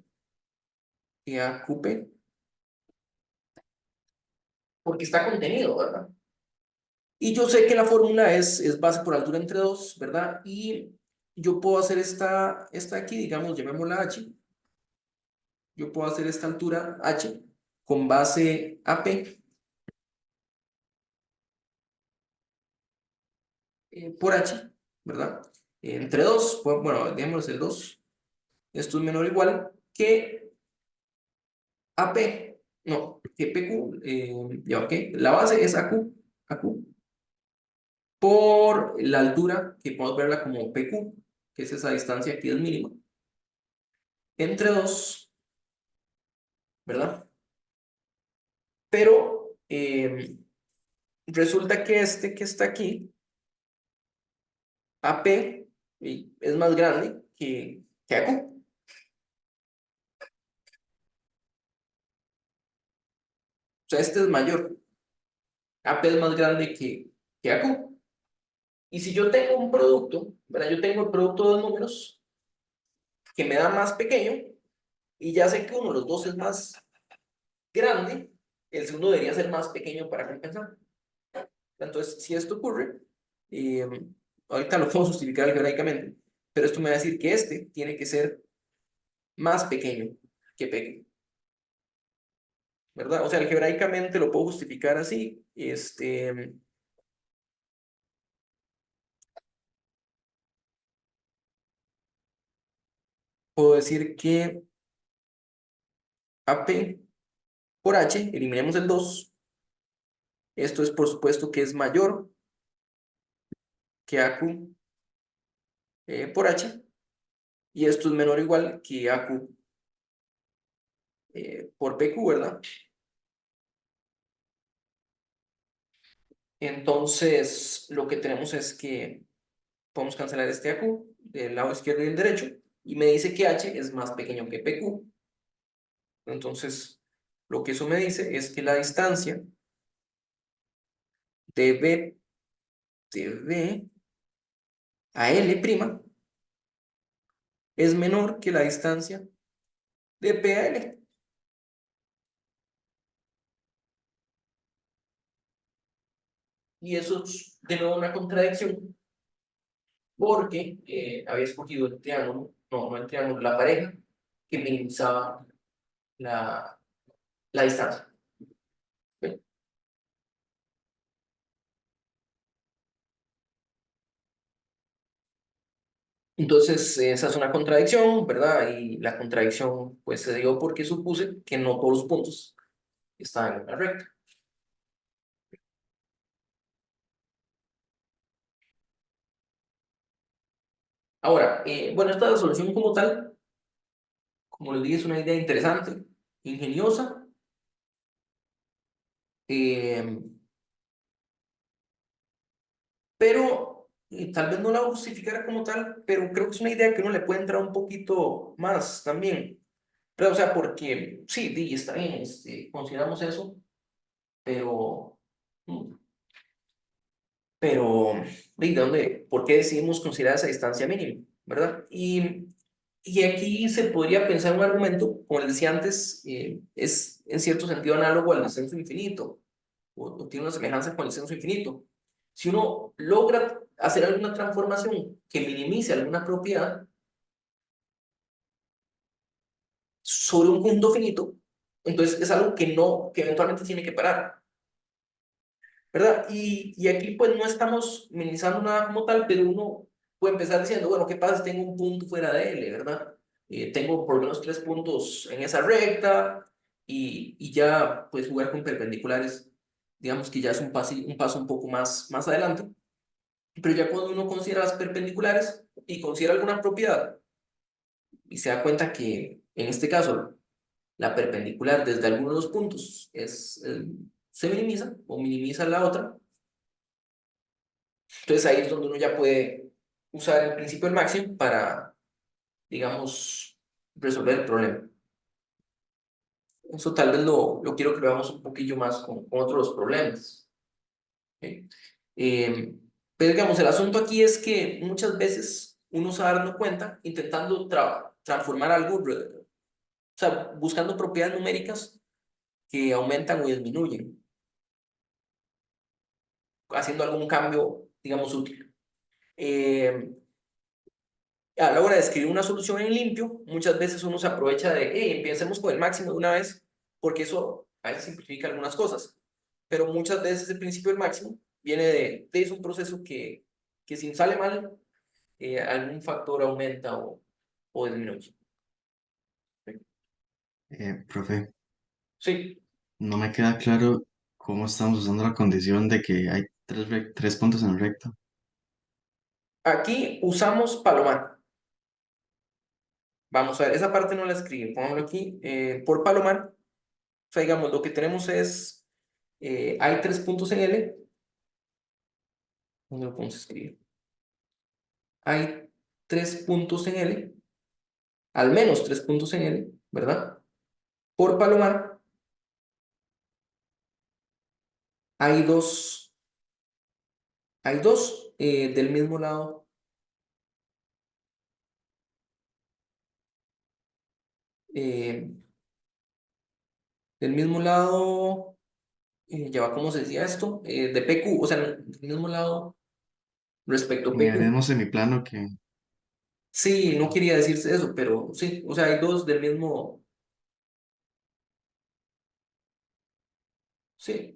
AQP, porque está contenido, ¿verdad? Y yo sé que la fórmula es base por altura entre 2, ¿verdad? Y yo puedo hacer esta aquí, digamos, llamémosla H. Yo puedo hacer esta altura H con base AP por H, ¿verdad? Entre 2, bueno, digamos el 2. Esto es menor o igual que AP, no, que PQ, ya, ok. La base es AQ por la altura, que podemos verla como PQ, que es esa distancia que es mínima, entre 2, ¿verdad? pero resulta que este que está aquí, AP, es más grande que AQ. O sea, este es mayor. AP es más grande que AQ. Y si yo tengo un producto, ¿verdad? Yo tengo el producto de números que me da más pequeño, y ya sé que uno de los dos es más grande, el segundo debería ser más pequeño para compensar. Entonces, si esto ocurre, eh, ahorita lo puedo justificar algebraicamente, pero esto me va a decir que este tiene que ser más pequeño que P, ¿verdad? O sea, algebraicamente lo puedo justificar así. Puedo decir que AP por H, eliminemos el 2. Esto es por supuesto que es mayor que AQ por H, y esto es menor o igual que AQ por PQ, ¿verdad? Entonces, lo que tenemos es que podemos cancelar este AQ del lado izquierdo y del derecho, y me dice que H es más pequeño que PQ. Entonces, lo que eso me dice es que la distancia de B a L' es menor que la distancia de P a L. Y eso es de nuevo una contradicción, porque había escogido el triángulo, no el triángulo, la pareja que minimizaba la distancia. ¿Ok? Entonces, esa es una contradicción, ¿verdad? Y la contradicción, pues, se dio porque supuse que no todos los puntos estaban en una recta. Ahora, bueno, esta solución como tal, como les dije, es una idea interesante, ingeniosa, eh, pero tal vez no la voy a justificar como tal, pero creo que es una idea que uno le puede entrar un poquito más también. Pero, o sea, porque sí, está bien, consideramos eso, pero... mm, Pero, ¿de dónde? ¿Por qué decidimos considerar esa distancia mínima? ¿Verdad? Y aquí se podría pensar un argumento, como les decía antes, es en cierto sentido análogo al descenso infinito, o tiene una semejanza con el descenso infinito. Si uno logra hacer alguna transformación que minimice alguna propiedad sobre un punto finito, entonces es algo que no, que eventualmente tiene que parar. ¿Verdad? Y aquí pues no estamos minimizando nada como tal, pero uno puede empezar diciendo, bueno, ¿qué pasa si tengo un punto fuera de L, ¿verdad? Tengo por lo menos 3 puntos en esa recta, y ya pues jugar con perpendiculares, digamos que ya es un paso un poco más adelante, pero ya cuando uno considera las perpendiculares y considera alguna propiedad y se da cuenta que en este caso la perpendicular desde alguno de los puntos se minimiza o minimiza la otra. Entonces ahí es donde uno ya puede usar el principio del máximo para, digamos, resolver el problema. Eso tal vez lo quiero que lo veamos un poquillo más con otros problemas. ¿Ok? Eh, pero digamos, el asunto aquí es que muchas veces uno se va dando cuenta intentando transformar algo, o sea, buscando propiedades numéricas que aumentan o disminuyen, haciendo algún cambio, digamos, útil. A la hora de escribir una solución en limpio, muchas veces uno se aprovecha de, hey, empecemos con el máximo de una vez, porque eso a veces simplifica algunas cosas. Pero muchas veces el principio del máximo viene es un proceso que si sale mal, algún factor aumenta o disminuye. Profe, Sí, no me queda claro cómo estamos usando la condición de que hay tres puntos en recta. aquí usamos Palomar. Vamos a ver, esa parte no la escribí, pongámoslo aquí. Por Palomar, o sea, digamos, lo que tenemos es Hay 3 puntos en L. ¿Dónde lo podemos escribir? Hay 3 puntos en L, al menos 3 puntos en L, ¿verdad? Por Palomar hay dos del mismo lado. eh, del mismo lado, ya va, ¿cómo se decía esto? De PQ, o sea, del mismo lado respecto a En el PQ. mismo semiplano que Sí, no quería decirse eso, pero sí, o sea, hay dos del mismo, sí,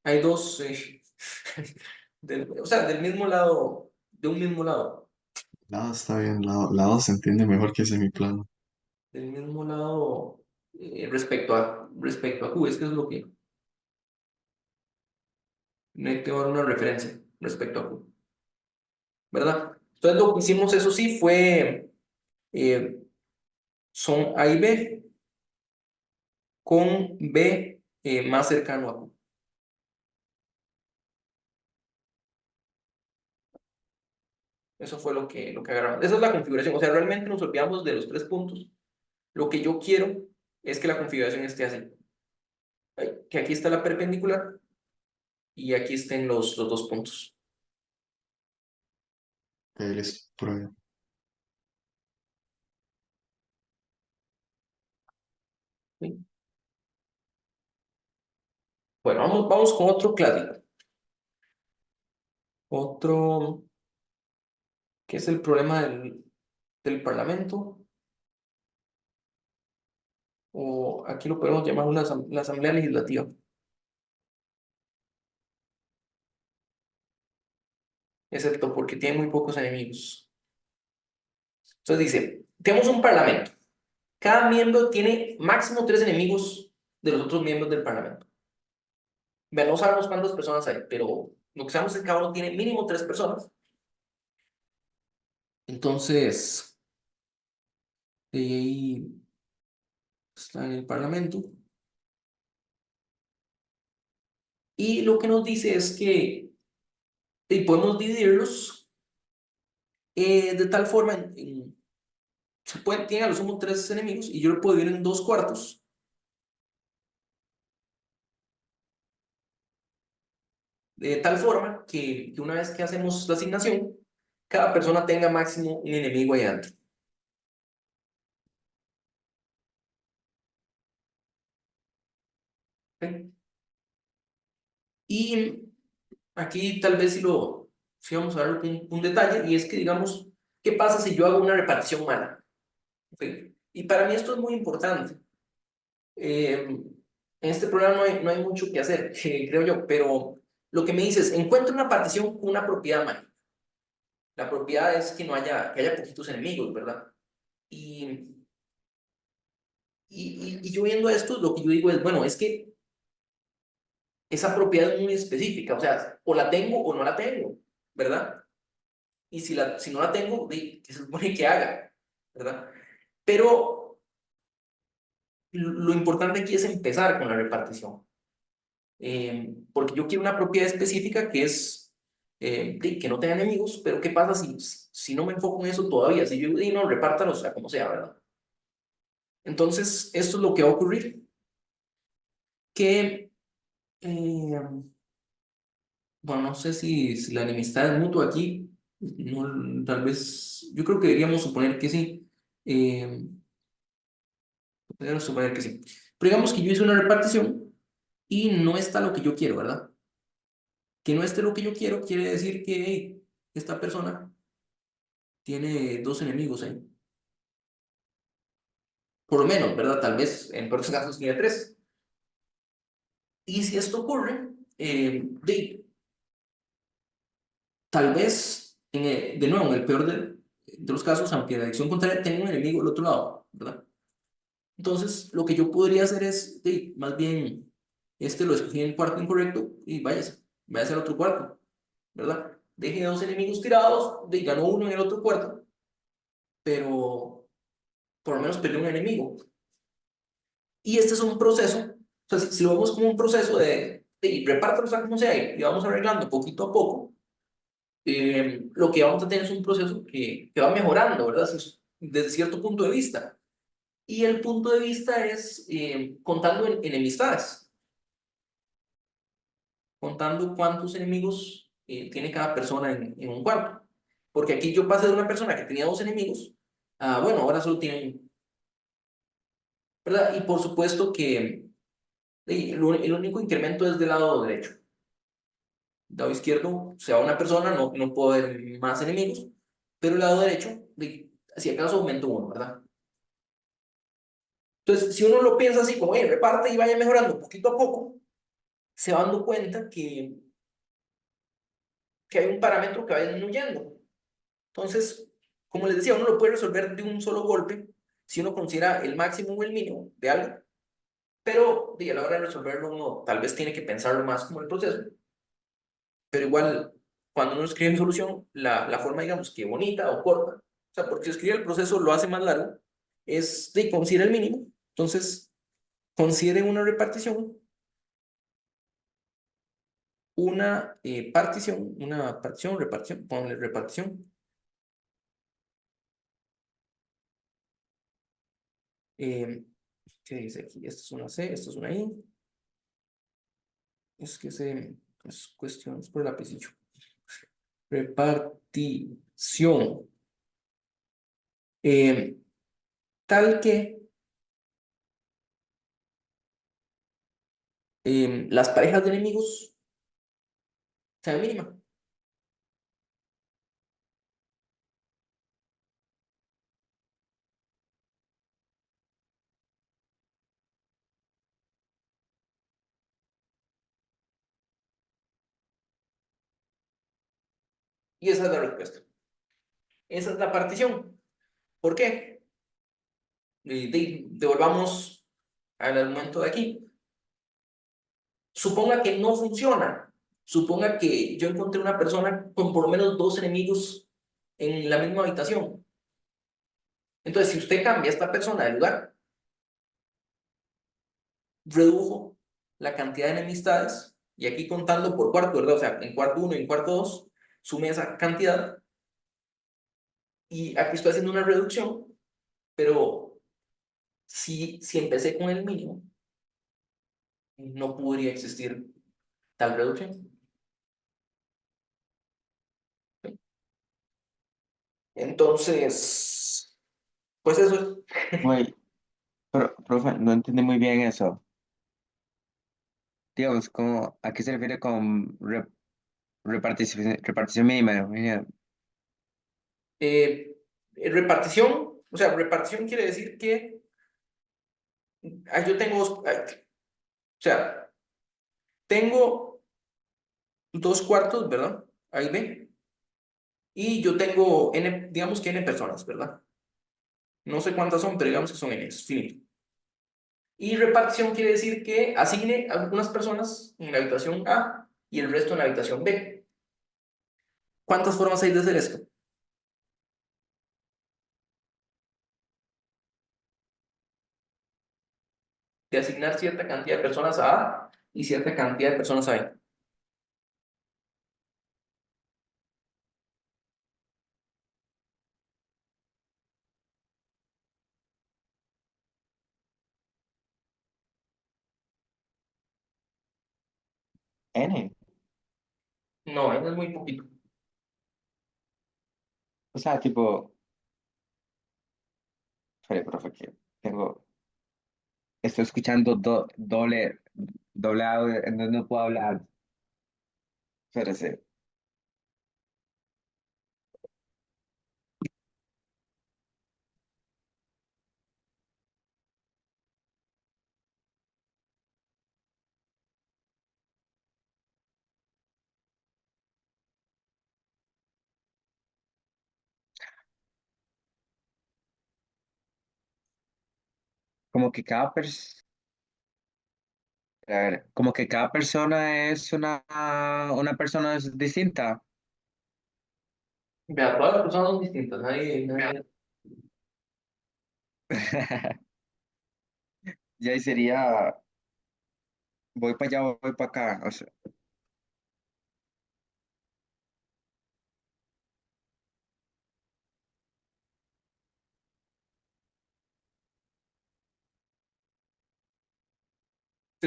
hay dos, o sea, del mismo lado, de un mismo lado, lado está bien, lado se entiende mejor que semiplano. del mismo lado respecto a Q, es que es lo que no hay que dar una referencia respecto a Q, ¿verdad? Entonces lo que hicimos, eso sí, fue, eh, son A y B con B más cercano a Q. Eso fue lo que agarramos. Esa es la configuración. O sea, realmente nos olvidamos de los 3 puntos. Lo que yo quiero es que la configuración esté así. Que aquí está la perpendicular y aquí estén los 2 puntos. Les pruebo. ¿Sí? Bueno, vamos con otro clásico. Otro, que es el problema del Parlamento. O aquí lo podemos llamar la Asamblea Legislativa. Excepto porque tiene muy pocos enemigos. Entonces dice, tenemos un Parlamento. Cada miembro tiene máximo 3 enemigos de los otros miembros del Parlamento. Vean, no sabemos cuántas personas hay, pero lo que sabemos es que cada uno tiene mínimo 3 personas. Entonces, ahí está en el Parlamento. Y lo que nos dice es que podemos dividirlos de tal forma, tiene a lo sumo 3 enemigos y yo lo puedo dividir en 2 cuartos. De tal forma que una vez que hacemos la asignación, cada persona tenga máximo un enemigo ahí adentro. ¿Ok? Y aquí tal vez si vamos a dar un detalle, y es que digamos, ¿qué pasa si yo hago una repartición mala? ¿Ok? Y para mí esto es muy importante. En este programa no hay mucho que hacer, creo yo, pero lo que me dices, encuentra una partición con una propiedad mala. La propiedad es que haya poquitos enemigos, ¿verdad? Y, y yo viendo esto, lo que yo digo es, bueno, es que esa propiedad es muy específica, o sea, o la tengo o no la tengo, ¿verdad? Y si no la tengo, ¿qué se supone que haga? ¿Verdad? Pero lo importante aquí es empezar con la repartición. Porque yo quiero una propiedad específica que es que no tenga enemigos, pero ¿qué pasa si no me enfoco en eso todavía? Si yo digo, no, repártalos a como sea, ¿verdad? Entonces, esto es lo que va a ocurrir, que, bueno, no sé si la enemistad es mutua aquí, no, tal vez, yo creo que deberíamos suponer que sí. Eh, Podríamos suponer que sí. Pero digamos que yo hice una repartición y no está lo que yo quiero, ¿verdad? Que no esté lo que yo quiero quiere decir que hey, esta persona tiene 2 enemigos ahí. Por lo menos, ¿verdad? Tal vez en peores casos tiene 3. Y si esto ocurre, tal vez, de nuevo, en el peor de los casos, aunque la dirección contraria tenga un enemigo del otro lado, ¿verdad? Entonces, lo que yo podría hacer es, más bien, lo escogí en el cuarto incorrecto y váyase al otro cuarto, ¿verdad? Deje 2 enemigos tirados, ganó uno en el otro cuarto, pero por lo menos perdió un enemigo. Y este es un proceso Entonces, si lo vemos como un proceso de repártalos a como sea y vamos arreglando poquito a poco, lo que vamos a tener es un proceso que va mejorando, ¿verdad? Desde cierto punto de vista. Y el punto de vista es contando enemistades, contando cuántos enemigos tiene cada persona en un cuarto. Porque aquí yo pasé de una persona que tenía dos enemigos a, bueno, ahora solo tiene uno, ¿verdad? Y por supuesto que el único incremento es del lado derecho. Lado izquierdo, o sea, una persona no puede haber más enemigos, pero el lado derecho, si acaso aumenta uno, ¿verdad? Entonces, si uno lo piensa así, como, reparte y vaya mejorando poquito a poco, se va dando cuenta que hay un parámetro que va disminuyendo. Entonces, como les decía, uno lo puede resolver de un solo golpe si uno considera el máximo o el mínimo de algo, pero a la hora de resolverlo uno tal vez tiene que pensarlo más como el proceso, pero igual cuando uno escribe en solución, la forma digamos que bonita o corta, o sea, porque si escribe el proceso lo hace más largo, es de considera el mínimo, entonces consideren una partición, repartición, ponle repartición. Eh, ¿Qué dice aquí? Esta es una C, esta es una I. Es que es cuestión, es por el lapicillo. Repartición. Eh, Tal que las parejas de enemigos sean mínimas. Y esa es la respuesta. Esa es la partición. ¿Por qué? Devolvamos al argumento de aquí. Suponga que no funciona. Suponga que yo encontré una persona con por lo menos dos enemigos en la misma habitación. Entonces, si usted cambia a esta persona de lugar, redujo la cantidad de enemistades, y aquí contando por cuarto, ¿verdad? O sea, en cuarto uno y en cuarto 2 sume esa cantidad, y aquí estoy haciendo una reducción, pero si empecé con el mínimo, no podría existir tal reducción. Entonces, pues eso es. Güey, profe, no entendí muy bien eso. Digamos, ¿a qué se refiere con repartición mínima? Repartición, o sea, repartición quiere decir que yo tengo o sea, tengo dos cuartos, ¿verdad? Ahí ve. Y yo tengo n, digamos que n personas, ¿verdad? No sé cuántas son, pero digamos que son n, es finito. Y repartición quiere decir que asigne a algunas personas en la habitación A y el resto en la habitación B. ¿Cuántas formas hay de hacer esto? De asignar cierta cantidad de personas a A y cierta cantidad de personas a B. N. No, n es muy poquito. O sea, tipo, espere, profe, que tengo, estoy escuchando doble audio, entonces no puedo hablar. Espérese. Como que a ver, como que cada persona es una persona distinta. Vea, todas las personas son distintas. Nadie. Y ahí sería, voy para allá, voy para acá. O sea,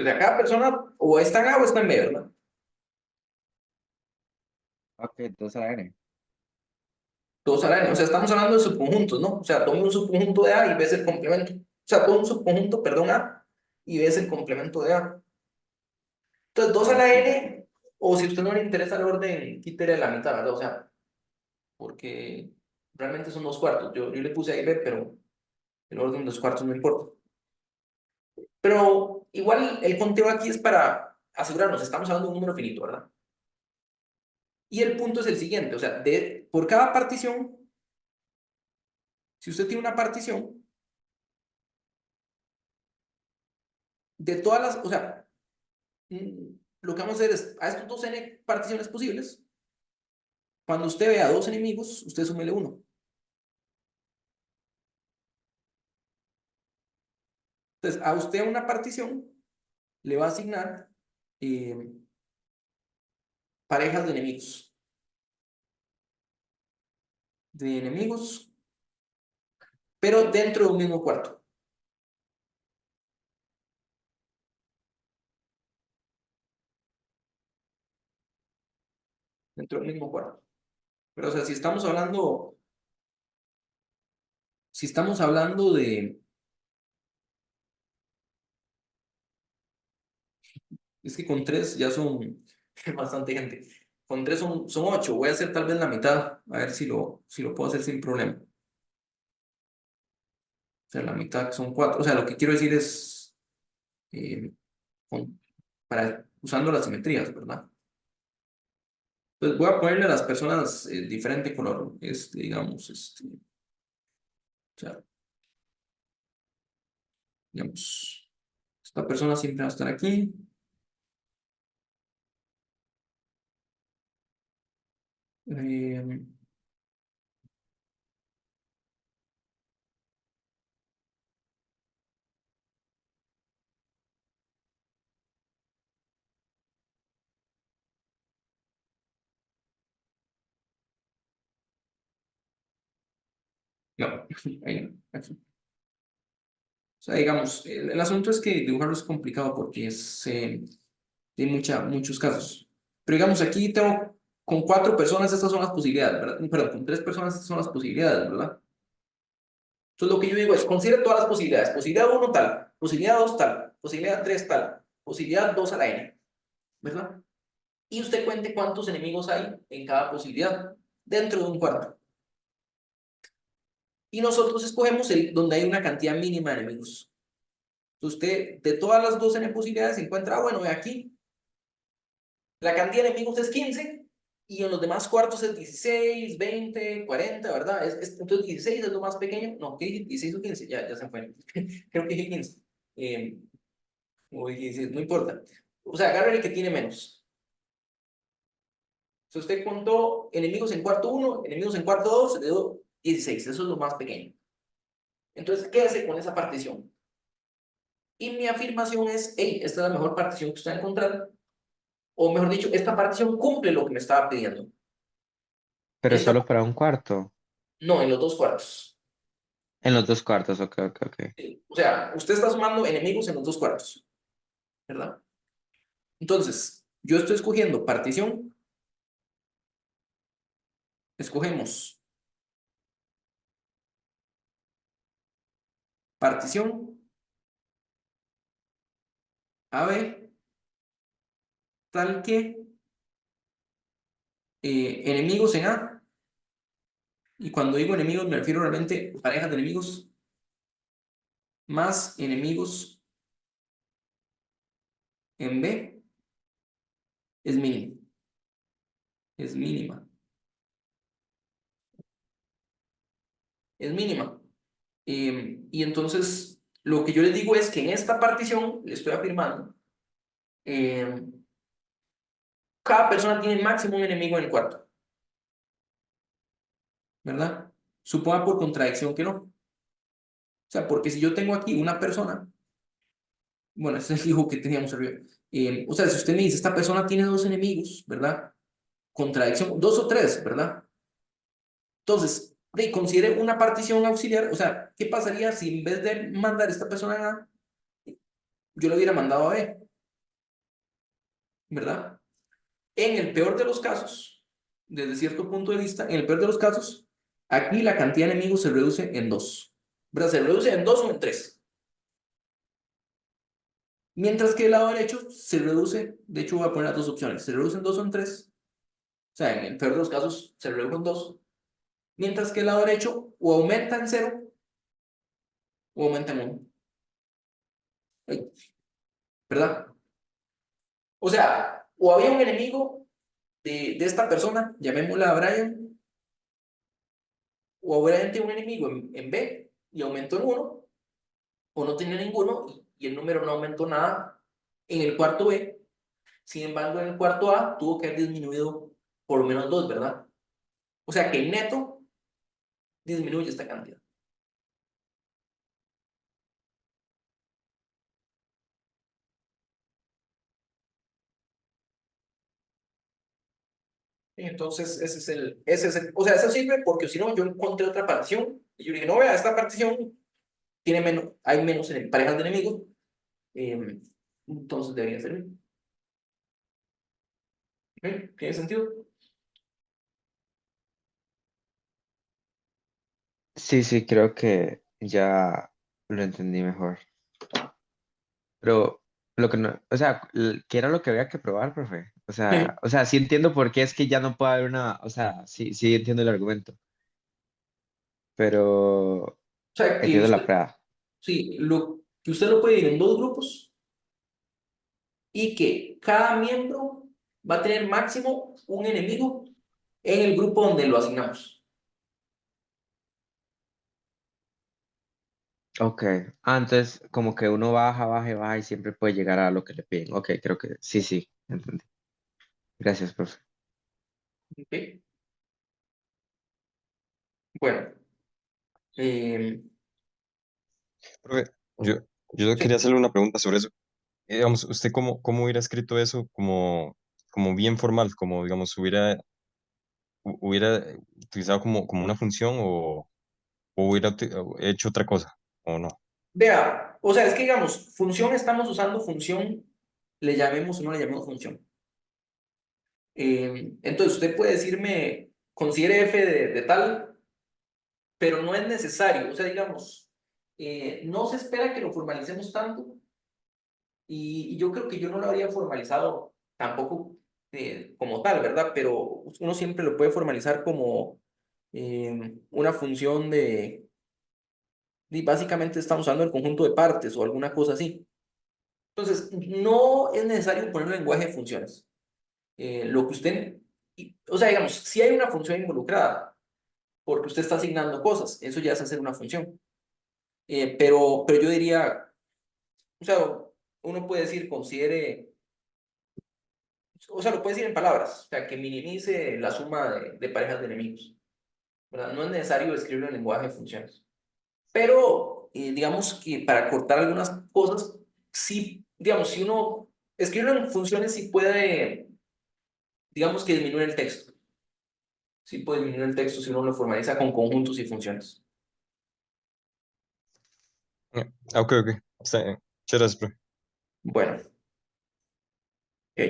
O sea, cada persona o está en A o está en B, ¿verdad? ok, entonces la N. Todos a la N. O sea, estamos hablando de subconjuntos, ¿no? O sea, tome un subconjunto de A y ves el complemento. O sea, tome un subconjunto, perdón, A y ves el complemento de A. Entonces, 2 a la Ok. N, o si a usted no le interesa el orden, quítele la mitad, ¿verdad? O sea, porque realmente son 2 cuartos. Yo le puse ahí B, pero el orden de los cuartos no importa. Pero igual el conteo aquí es para asegurarnos, estamos hablando de un número finito, ¿verdad? Y el punto es el siguiente, o sea, por cada partición, si usted tiene una partición, de todas las, o sea, lo que vamos a hacer es, a estos dos n particiones posibles, cuando usted vea dos enemigos, usted súmele uno. Entonces, a usted una partición le va a asignar parejas de enemigos, pero dentro de un mismo cuarto. Dentro del mismo cuarto. Pero, o sea, si estamos hablando de, es que con tres ya son bastante gente. Con tres son 8. Voy a hacer tal vez la mitad, a ver si lo puedo hacer sin problema. O sea, la mitad son 4. O sea, lo que quiero decir es eh, usando las simetrías, ¿verdad? Entonces voy a ponerle a las personas diferente color, digamos, o sea, digamos, esta persona siempre va a estar aquí. Eh, no, ahí no, aquí. O sea, digamos, el asunto es que dibujarlo es complicado porque tiene muchos casos. Pero digamos, aquí tengo con 4 personas, estas son las posibilidades, ¿verdad? Perdón, con 3 personas, estas son las posibilidades, ¿verdad? Entonces lo que yo digo es, considere todas las posibilidades. Posibilidad uno tal, posibilidad 2 tal, posibilidad 3 tal, posibilidad 2 a la n, ¿verdad? Y usted cuente cuántos enemigos hay en cada posibilidad dentro de un cuarto. Y nosotros escogemos donde hay una cantidad mínima de enemigos. Usted, de todas las 2 n posibilidades, encuentra, bueno, de aquí, la cantidad de enemigos es 15 y en los demás cuartos es 16, 20, 40, ¿verdad? Entonces 16 es lo más pequeño. No, ¿qué dije? 16 o 15, ya se fue. Creo que dije 15. O 16, no importa. O sea, agarre el que tiene menos. Si usted contó enemigos en cuarto 1, enemigos en cuarto 2, le dio 16, eso es lo más pequeño. Entonces, quédese con esa partición. Y mi afirmación es, hey, esta es la mejor partición que usted va a encontrar. O mejor dicho, esta partición cumple lo que me estaba pidiendo. Pero Esta, solo para un cuarto. no, en los 2 cuartos. En los dos cuartos, ok, ok, ok. O sea, usted está sumando enemigos en los 2 cuartos, ¿verdad? Entonces, yo estoy escogiendo partición. Escogemos partición AB tal que enemigos en A. Y cuando digo enemigos me refiero realmente a parejas de enemigos más enemigos en B es mínimo. Es mínima. Es mínima. Y entonces, lo que yo les digo es que en esta partición, le estoy afirmando, eh, cada persona tiene máximo un enemigo en el cuarto, ¿verdad? Suponga por contradicción que no. O sea, porque si yo tengo aquí una persona, bueno, ese es el dibujo que teníamos arriba. O sea, si usted me dice, esta persona tiene dos enemigos, ¿verdad? Contradicción, dos o tres, ¿verdad? Entonces, considere una partición auxiliar, o sea, ¿qué pasaría si en vez de mandar a esta persona a A, yo lo hubiera mandado a B, ¿verdad? En el peor de los casos, desde cierto punto de vista, en el peor de los casos, aquí la cantidad de enemigos se reduce en dos, ¿verdad? Se reduce en dos o en tres. Mientras que el lado derecho se reduce, de hecho voy a poner las dos opciones, se reduce en dos o en tres, o sea, en el peor de los casos se reduce en dos, mientras que el lado derecho o aumenta en cero o aumenta en uno, ¿verdad? O sea, o había un enemigo de esta persona, llamémosla Brian, o obviamente un enemigo en B y aumentó en uno, o no tenía ninguno y el número no aumentó nada en el cuarto B. Sin embargo, en el cuarto A tuvo que haber disminuido por lo menos dos, ¿verdad? O sea que en neto disminuye esta cantidad. Entonces, o sea, eso sirve porque si no, yo encontré otra partición y yo dije, no, vea, esta partición tiene menos, hay menos parejas de enemigos, eh, entonces debería servir. ¿Ok? ¿Tiene sentido? Sí, sí, creo que ya lo entendí mejor. Pero lo que no, o sea, ¿qué era lo que había que probar, profe? O sea, sí entiendo por qué es que ya no puede haber una, o sea, sí, sí entiendo el argumento, pero O sea, que entiendo la usted, prueba. sí, que usted lo puede dividir en dos grupos y que cada miembro va a tener máximo un enemigo en el grupo donde lo asignamos. Ok. Entonces como que uno baja, baja y baja y siempre puede llegar a lo que le piden. Ok, creo que sí, sí, entendí. Gracias, profe. ¿Ok? Bueno, eh, Profe, yo, yo quería sí. hacerle una pregunta sobre eso. Digamos, ¿usted cómo hubiera escrito eso como bien formal? Como, digamos, hubiera utilizado como una función o hubiera hecho otra cosa, o no. Vea, o sea, es que digamos, función estamos usando función, le llamemos o no le llamemos función. Entonces usted puede decirme, considere f de tal, pero no es necesario. O sea, digamos, no se espera que lo formalicemos tanto y yo creo que yo no lo habría formalizado tampoco como tal, ¿verdad? Pero uno siempre lo puede formalizar como una función y básicamente estamos usando el conjunto de partes o alguna cosa así. Entonces, no es necesario poner un lenguaje de funciones. Lo que usted, o sea, digamos, si hay una función involucrada, porque usted está asignando cosas, eso ya es hacer una función. Pero yo diría, o sea, uno puede decir, considere, o sea, lo puede decir en palabras, o sea, que minimice la suma de parejas de enemigos, ¿verdad? No es necesario escribirlo en lenguaje de funciones. Pero, digamos que para cortar algunas cosas, sí, digamos, si uno escribirlo en funciones, sí puede, digamos que disminuir el texto. Sí puede disminuir el texto si uno lo formaliza con conjuntos y funciones. Ok, ok. Está bien. Muchas gracias, profe. Bueno, ok.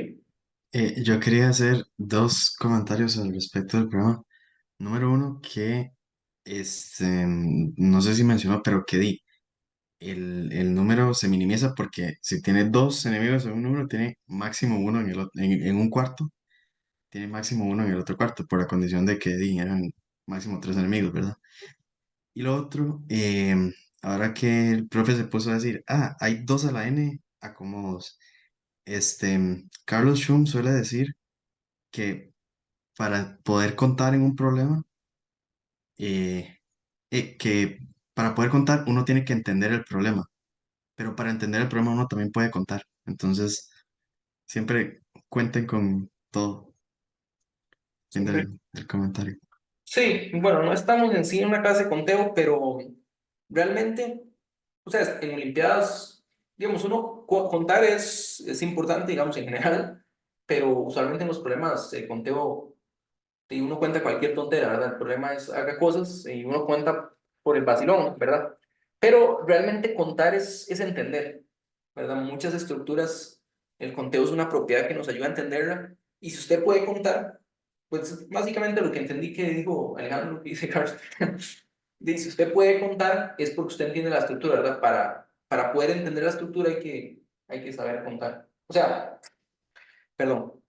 Yo quería hacer dos comentarios al respecto del programa. Número uno, que no sé si mencionó, pero que el número se minimiza porque si tiene dos enemigos en un número, tiene máximo uno en un cuarto, tiene máximo uno en el otro cuarto, por la condición de que eran máximo tres enemigos, ¿verdad? Y lo otro, ahora que el profe se puso a decir, hay dos a la n acomodos. Carlos Schum suele decir que para poder contar en un problema, eh, que para poder contar uno tiene que entender el problema, pero para entender el problema uno también puede contar. Entonces, siempre cuenten con todo. Fin Siempre. del comentario. Sí, bueno, no estamos en sí en una clase de conteo, pero realmente, o sea, en Olimpiadas. digamos, uno contar es importante, digamos, en general, pero usualmente en los problemas de conteo, y uno cuenta cualquier tontera, ¿verdad? El problema es haga cosas y uno cuenta por el vacilón, ¿verdad? Pero realmente contar es entender, ¿verdad? Muchas estructuras, el conteo es una propiedad que nos ayuda a entenderla, y si usted puede contar, pues básicamente lo que entendí que dijo Alejandro, que dice Carlos, dice, si usted puede contar es porque usted entiende la estructura, ¿verdad? Para poder entender la estructura hay que saber contar. O sea, perdón.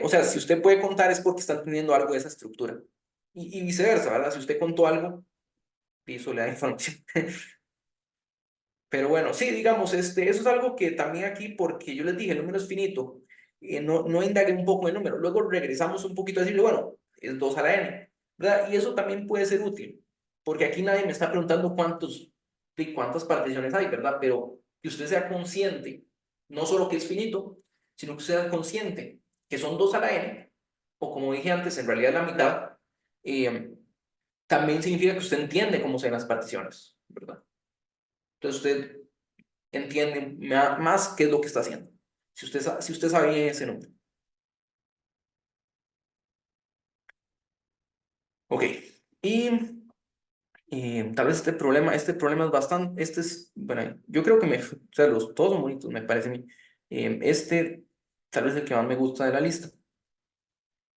O sea, si usted puede contar es porque está entendiendo algo de esa estructura. Y viceversa, ¿verdad? Si usted contó algo, eso le da información. Pero bueno, sí, digamos, eso es algo que también aquí, porque yo les dije, el número es finito, no indagué un poco en el número. Luego regresamos un poquito a decirle, bueno, es 2 a la n, ¿verdad? Y eso también puede ser útil, porque aquí nadie me está preguntando cuántas particiones hay, ¿verdad? Pero que usted sea consciente, no solo que es finito, sino que usted sea consciente que son 2 a la n, o como dije antes, en realidad la mitad, también significa que usted entiende cómo se ven las particiones, ¿verdad? Entonces usted entiende más qué es lo que está haciendo. Si usted sabe ese número. Ok. Y tal vez este problema es bastante, bueno, yo creo que o sea, todos son bonitos, me parece a mí. Tal vez el que más me gusta de la lista.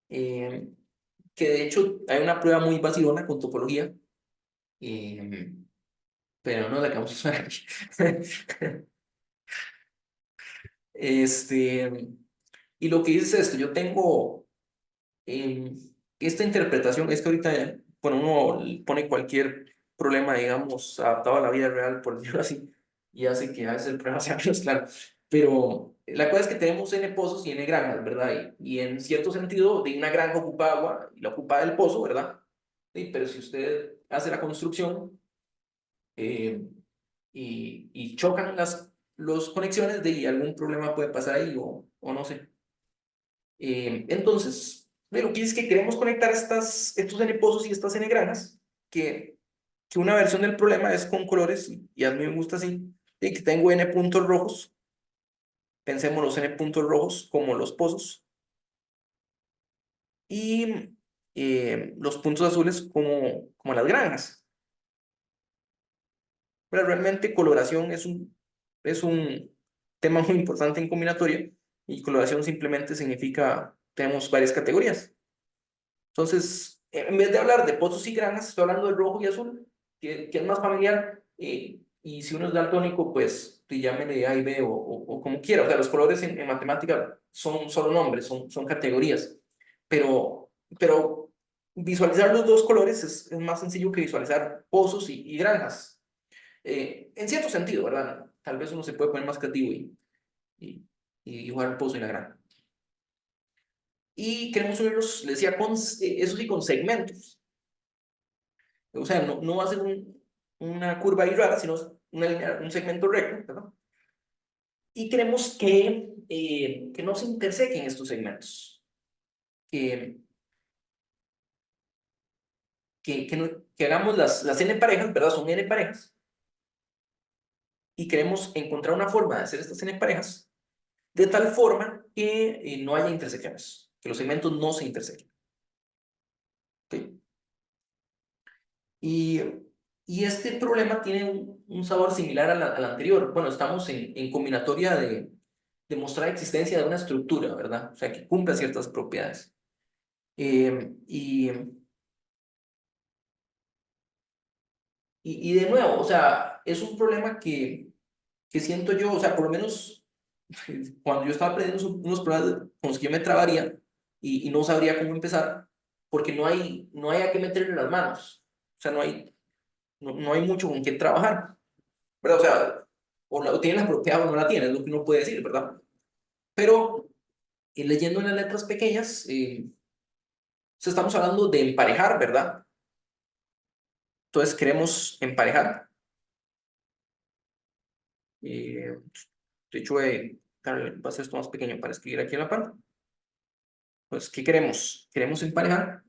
Eh, que de hecho hay una prueba muy vacilona con topología, eh, pero no la que vamos a usar aquí. Este, y lo que dice es esto, yo tengo esta interpretación, es que ahorita, bueno, uno pone cualquier problema, digamos, adaptado a la vida real, por decirlo así, y hace que a veces el problema sea menos claro. Pero la cosa es que tenemos n pozos y n granjas, ¿verdad? Y en cierto sentido, de una granja ocupa agua y la ocupa el pozo, ¿verdad? Sí, pero si usted hace la construcción eh, y chocan las conexiones, de algún problema puede pasar ahí o no sé. Entonces, lo que es que queremos conectar estos n pozos y estas n granjas, que una versión del problema es con colores, y a mí me gusta así, y que tengo n puntos rojos, pensemos los n puntos rojos como los pozos, y los puntos azules como las granjas. Pero realmente coloración es un tema muy importante en combinatoria, y coloración simplemente significa, tenemos varias categorías. Entonces, en vez de hablar de pozos y granjas, estoy hablando de rojo y azul, que es más familiar. Y si uno es daltónico, pues llámele A y B o como quiera. O sea, los colores en matemática son solo nombres, son categorías. Pero visualizar los dos colores es más sencillo que visualizar pozos y granjas. En cierto sentido, ¿verdad? Tal vez uno se puede poner más creativo y, y jugar el pozo y la granja. Y queremos unirlos, les decía, eso sí, con segmentos. O sea, no va a ser una curva ahí rara, sino un segmento recto, ¿verdad? Y queremos que no se intersequen estos segmentos. Que, que hagamos las n parejas, ¿verdad? Son n parejas. Y queremos encontrar una forma de hacer estas n parejas de tal forma que no haya intersecciones, que los segmentos no se intersequen. ¿Ok? Y, y este problema tiene un sabor similar al anterior. Bueno, estamos en combinatoria de demostrar existencia de una estructura, ¿verdad? O sea, que cumpla ciertas propiedades. Y de nuevo, o sea, es un problema que siento yo, o sea, por lo menos cuando yo estaba aprendiendo unos problemas con los que yo me trabaría y no sabría cómo empezar, porque no hay a qué meterle las manos. O sea, no hay mucho con qué trabajar, ¿verdad? O sea, o tiene la propiedad o no la tiene, es lo que uno puede decir, ¿verdad? Pero leyendo en las letras pequeñas, estamos hablando de emparejar, ¿verdad? Entonces queremos emparejar. De hecho, voy a hacer esto más pequeño para escribir aquí en la parte. Pues, ¿qué queremos? Queremos emparejar.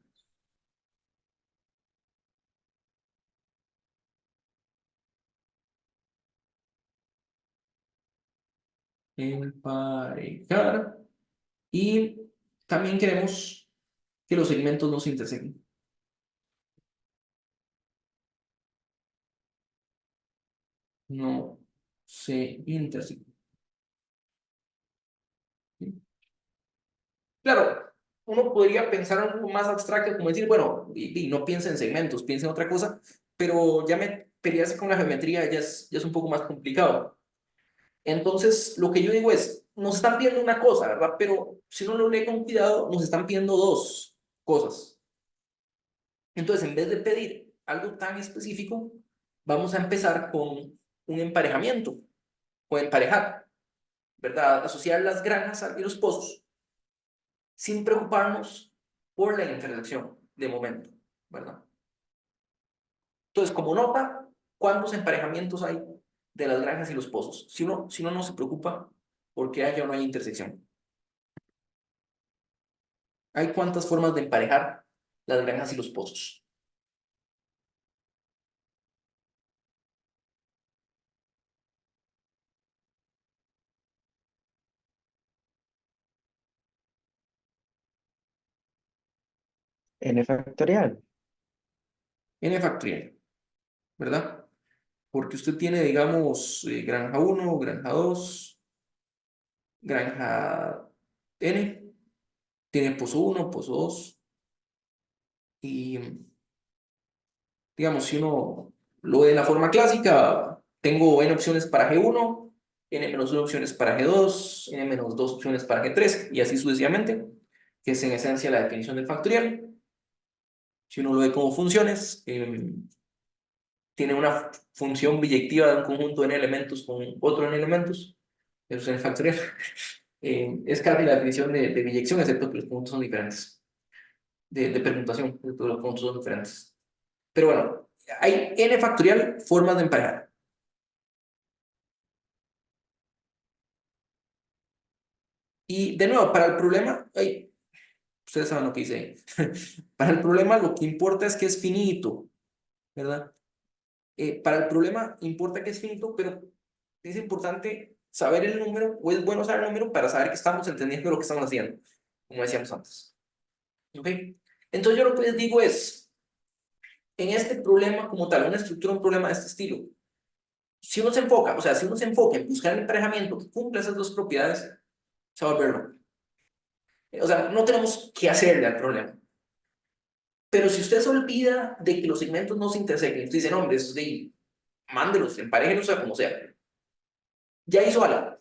emparejar. Y también queremos que los segmentos no se intersecten. No se intersecten. Claro, uno podría pensar un poco más abstracto, como decir, bueno, y no piensa en segmentos, piensa en otra cosa, pero ya me pelearse con la geometría ya es un poco más complicado. Entonces, lo que yo digo es, nos están pidiendo una cosa, ¿verdad? Pero si uno lo lee con cuidado, nos están pidiendo dos cosas. Entonces, en vez de pedir algo tan específico, vamos a empezar con un emparejamiento o emparejar, ¿verdad? Asociar las granjas y los pozos sin preocuparnos por la intersección de momento, ¿verdad? Entonces, como nota, ¿cuántos emparejamientos hay de las granjas y los pozos? Si uno no se preocupa porque haya o no hay intersección. ¿Hay cuántas formas de emparejar las granjas y los pozos? N factorial. N factorial, ¿verdad? Porque usted tiene, digamos, granja 1, granja 2, granja N, tiene pozo 1, pozo 2, y digamos, si uno lo ve de la forma clásica, tengo n opciones para G1, n-1 opciones para G2, n-2 opciones para G3, y así sucesivamente, que es en esencia la definición del factorial. Si uno lo ve como funciones, tiene una función biyectiva de un conjunto de n elementos con otro n elementos, eso es el factorial. Es casi la definición de biyección, excepto que los conjuntos son diferentes, de permutación, excepto que los conjuntos son diferentes. Pero bueno, hay n factorial formas de emparejar. Y de nuevo, para el problema, ustedes saben lo que hice ahí. Para el problema lo que importa es que es finito, ¿verdad? Para el problema importa que es finito, pero es importante saber el número, o es bueno saber el número para saber que estamos entendiendo lo que estamos haciendo, como decíamos antes. ¿Ok? Entonces yo lo que les digo es, en este problema como tal, una estructura, un problema de este estilo, si uno se enfoca, o sea, si uno se enfoca en buscar el emparejamiento que cumpla esas dos propiedades, se va a volver loco. O sea, no tenemos que hacerle al problema. Pero si usted se olvida de que los segmentos no se intersecten, usted dice, no, hombre, eso es de, mándelos, emparejenlos a como sea. Ya hizo algo,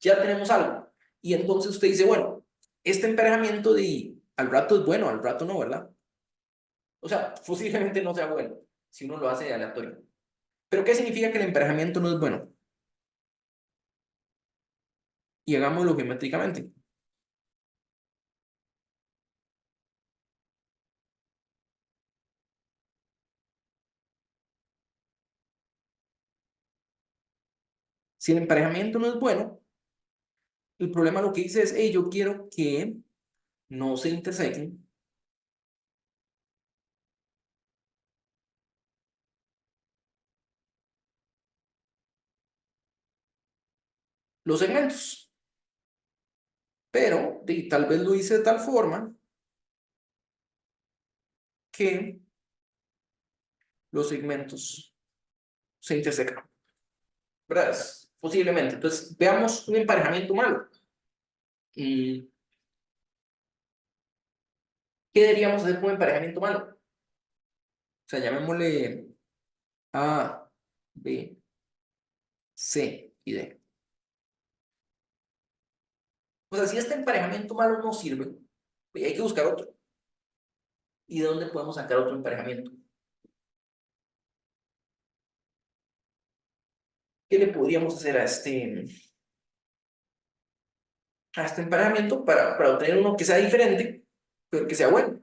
ya tenemos algo. Y entonces usted dice, bueno, este emparejamiento de al rato es bueno, al rato no, ¿verdad? O sea, posiblemente no sea bueno si uno lo hace de aleatorio. Pero ¿qué significa que el emparejamiento no es bueno? Y hagámoslo geométricamente. Si el emparejamiento no es bueno, el problema lo que dice es, hey, yo quiero que no se intersecten los segmentos. Pero tal vez lo hice de tal forma que los segmentos se intersecan, ¿verdad? Posiblemente. Entonces, veamos un emparejamiento malo. ¿Qué deberíamos hacer con un emparejamiento malo? O sea, llamémosle A, B, C y D. O sea, si este emparejamiento malo no sirve, hay que buscar otro. ¿Y de dónde podemos sacar otro emparejamiento? ¿Qué le podríamos hacer a este emparejamiento para obtener uno que sea diferente, pero que sea bueno?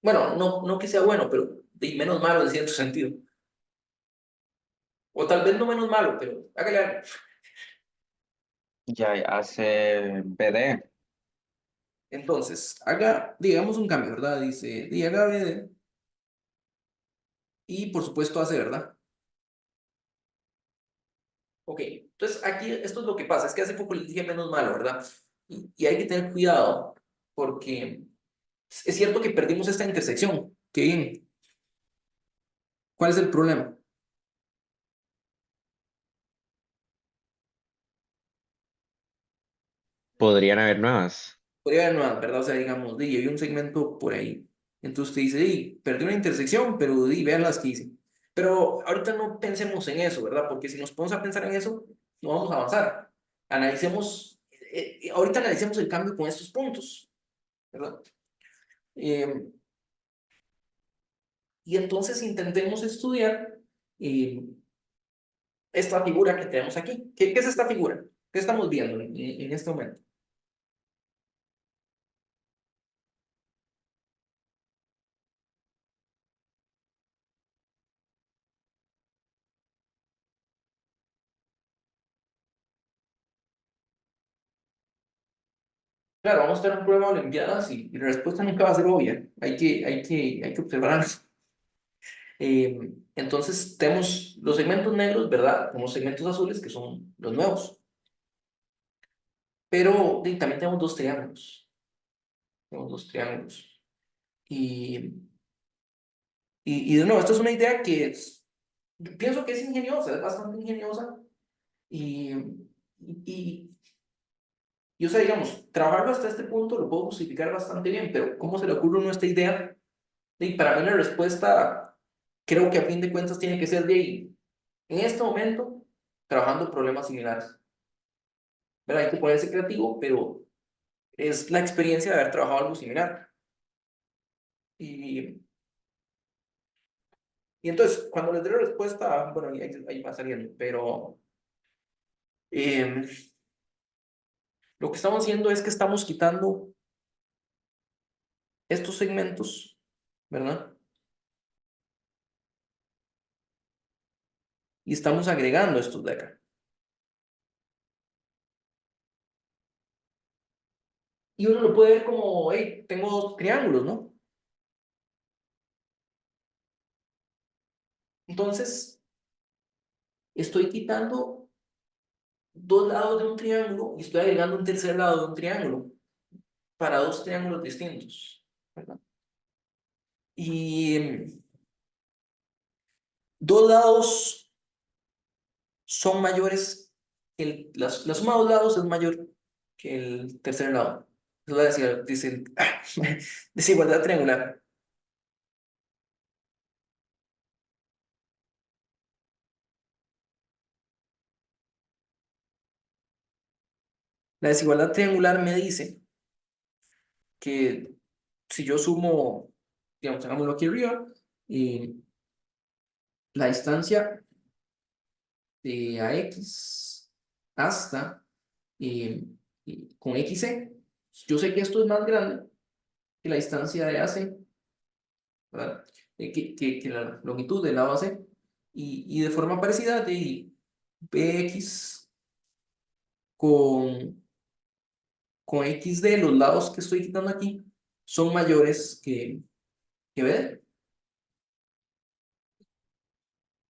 Bueno, no que sea bueno, pero menos malo en cierto sentido. O tal vez no menos malo, pero hágale algo. Ya hace BD. Entonces, digamos un cambio, ¿verdad? Dice, haga BD. Y por supuesto hace, ¿verdad? Ok, entonces aquí esto es lo que pasa, es que hace poco les dije menos malo, ¿verdad? Y hay que tener cuidado, porque es cierto que perdimos esta intersección. Qué bien. ¿Cuál es el problema? Podrían haber nuevas. Podría haber nuevas, ¿verdad? O sea, digamos, di, hay un segmento por ahí. Entonces te dice, di, perdí una intersección, pero di, vean las que hice. Pero ahorita no pensemos en eso, ¿verdad? Porque si nos ponemos a pensar en eso, no vamos a avanzar. Analicemos, ahorita analicemos el cambio con estos puntos, ¿verdad? Eh, y entonces intentemos estudiar eh, esta figura que tenemos aquí. ¿Qué es esta figura? ¿Qué estamos viendo en este momento? Claro, vamos a tener un problema de olimpiadas y la respuesta nunca va a ser obvia. Hay que observarlas. Entonces, tenemos los segmentos negros, ¿verdad? Tenemos segmentos azules, que son los nuevos. Pero también tenemos dos triángulos. Tenemos dos triángulos. Y, y de nuevo, esto es una idea que yo pienso que es ingeniosa, es bastante ingeniosa. Y, y, o sea, digamos, trabajarlo hasta este punto lo puedo justificar bastante bien, pero ¿cómo se le ocurre a uno esta idea? Y para mí la respuesta, creo que a fin de cuentas tiene que ser de ahí. En este momento, trabajando problemas similares. ¿Verdad? Hay que ponerse creativo, pero es la experiencia de haber trabajado algo similar. Y, y entonces, cuando les dé la respuesta, bueno, ahí va saliendo, pero em, lo que estamos haciendo es que estamos quitando estos segmentos, ¿verdad? Y estamos agregando estos de acá. Y uno lo puede ver como, hey, tengo dos triángulos, ¿no? Entonces, estoy quitando dos lados de un triángulo y estoy agregando un tercer lado de un triángulo para dos triángulos distintos, ¿verdad? Y dos lados son mayores, la suma de dos lados es mayor que el tercer lado. Eso va a decir, dice, desigualdad triangular. La desigualdad triangular me dice que si yo sumo, digamos, hagámoslo aquí arriba, y la distancia de AX hasta con XC, yo sé que esto es más grande que la distancia de AC, ¿verdad? Que la longitud del lado AC, y de forma parecida de BX con, con XD, los lados que estoy quitando aquí, son mayores que BD.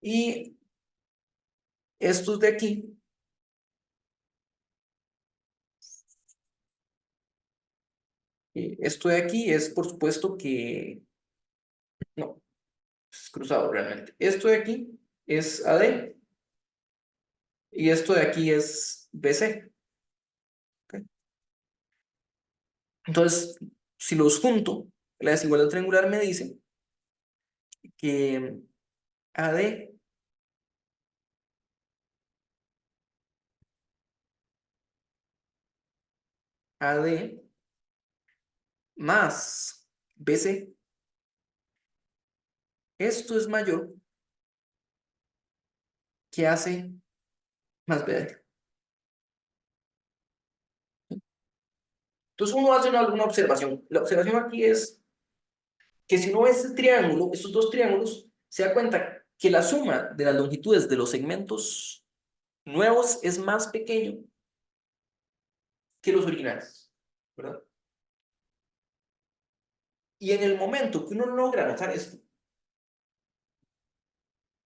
Y estos de aquí, esto de aquí es por supuesto que, no, es cruzado realmente. Esto de aquí es AD y esto de aquí es BC. ¿Ok? Entonces, si los junto, la desigualdad triangular me dice que AD AD más BC, esto es mayor que AC más BD. Entonces uno hace alguna observación. La observación aquí es que si uno ve este triángulo, estos dos triángulos, se da cuenta que la suma de las longitudes de los segmentos nuevos es más pequeño que los originales, ¿verdad? Y en el momento que uno logra notar esto,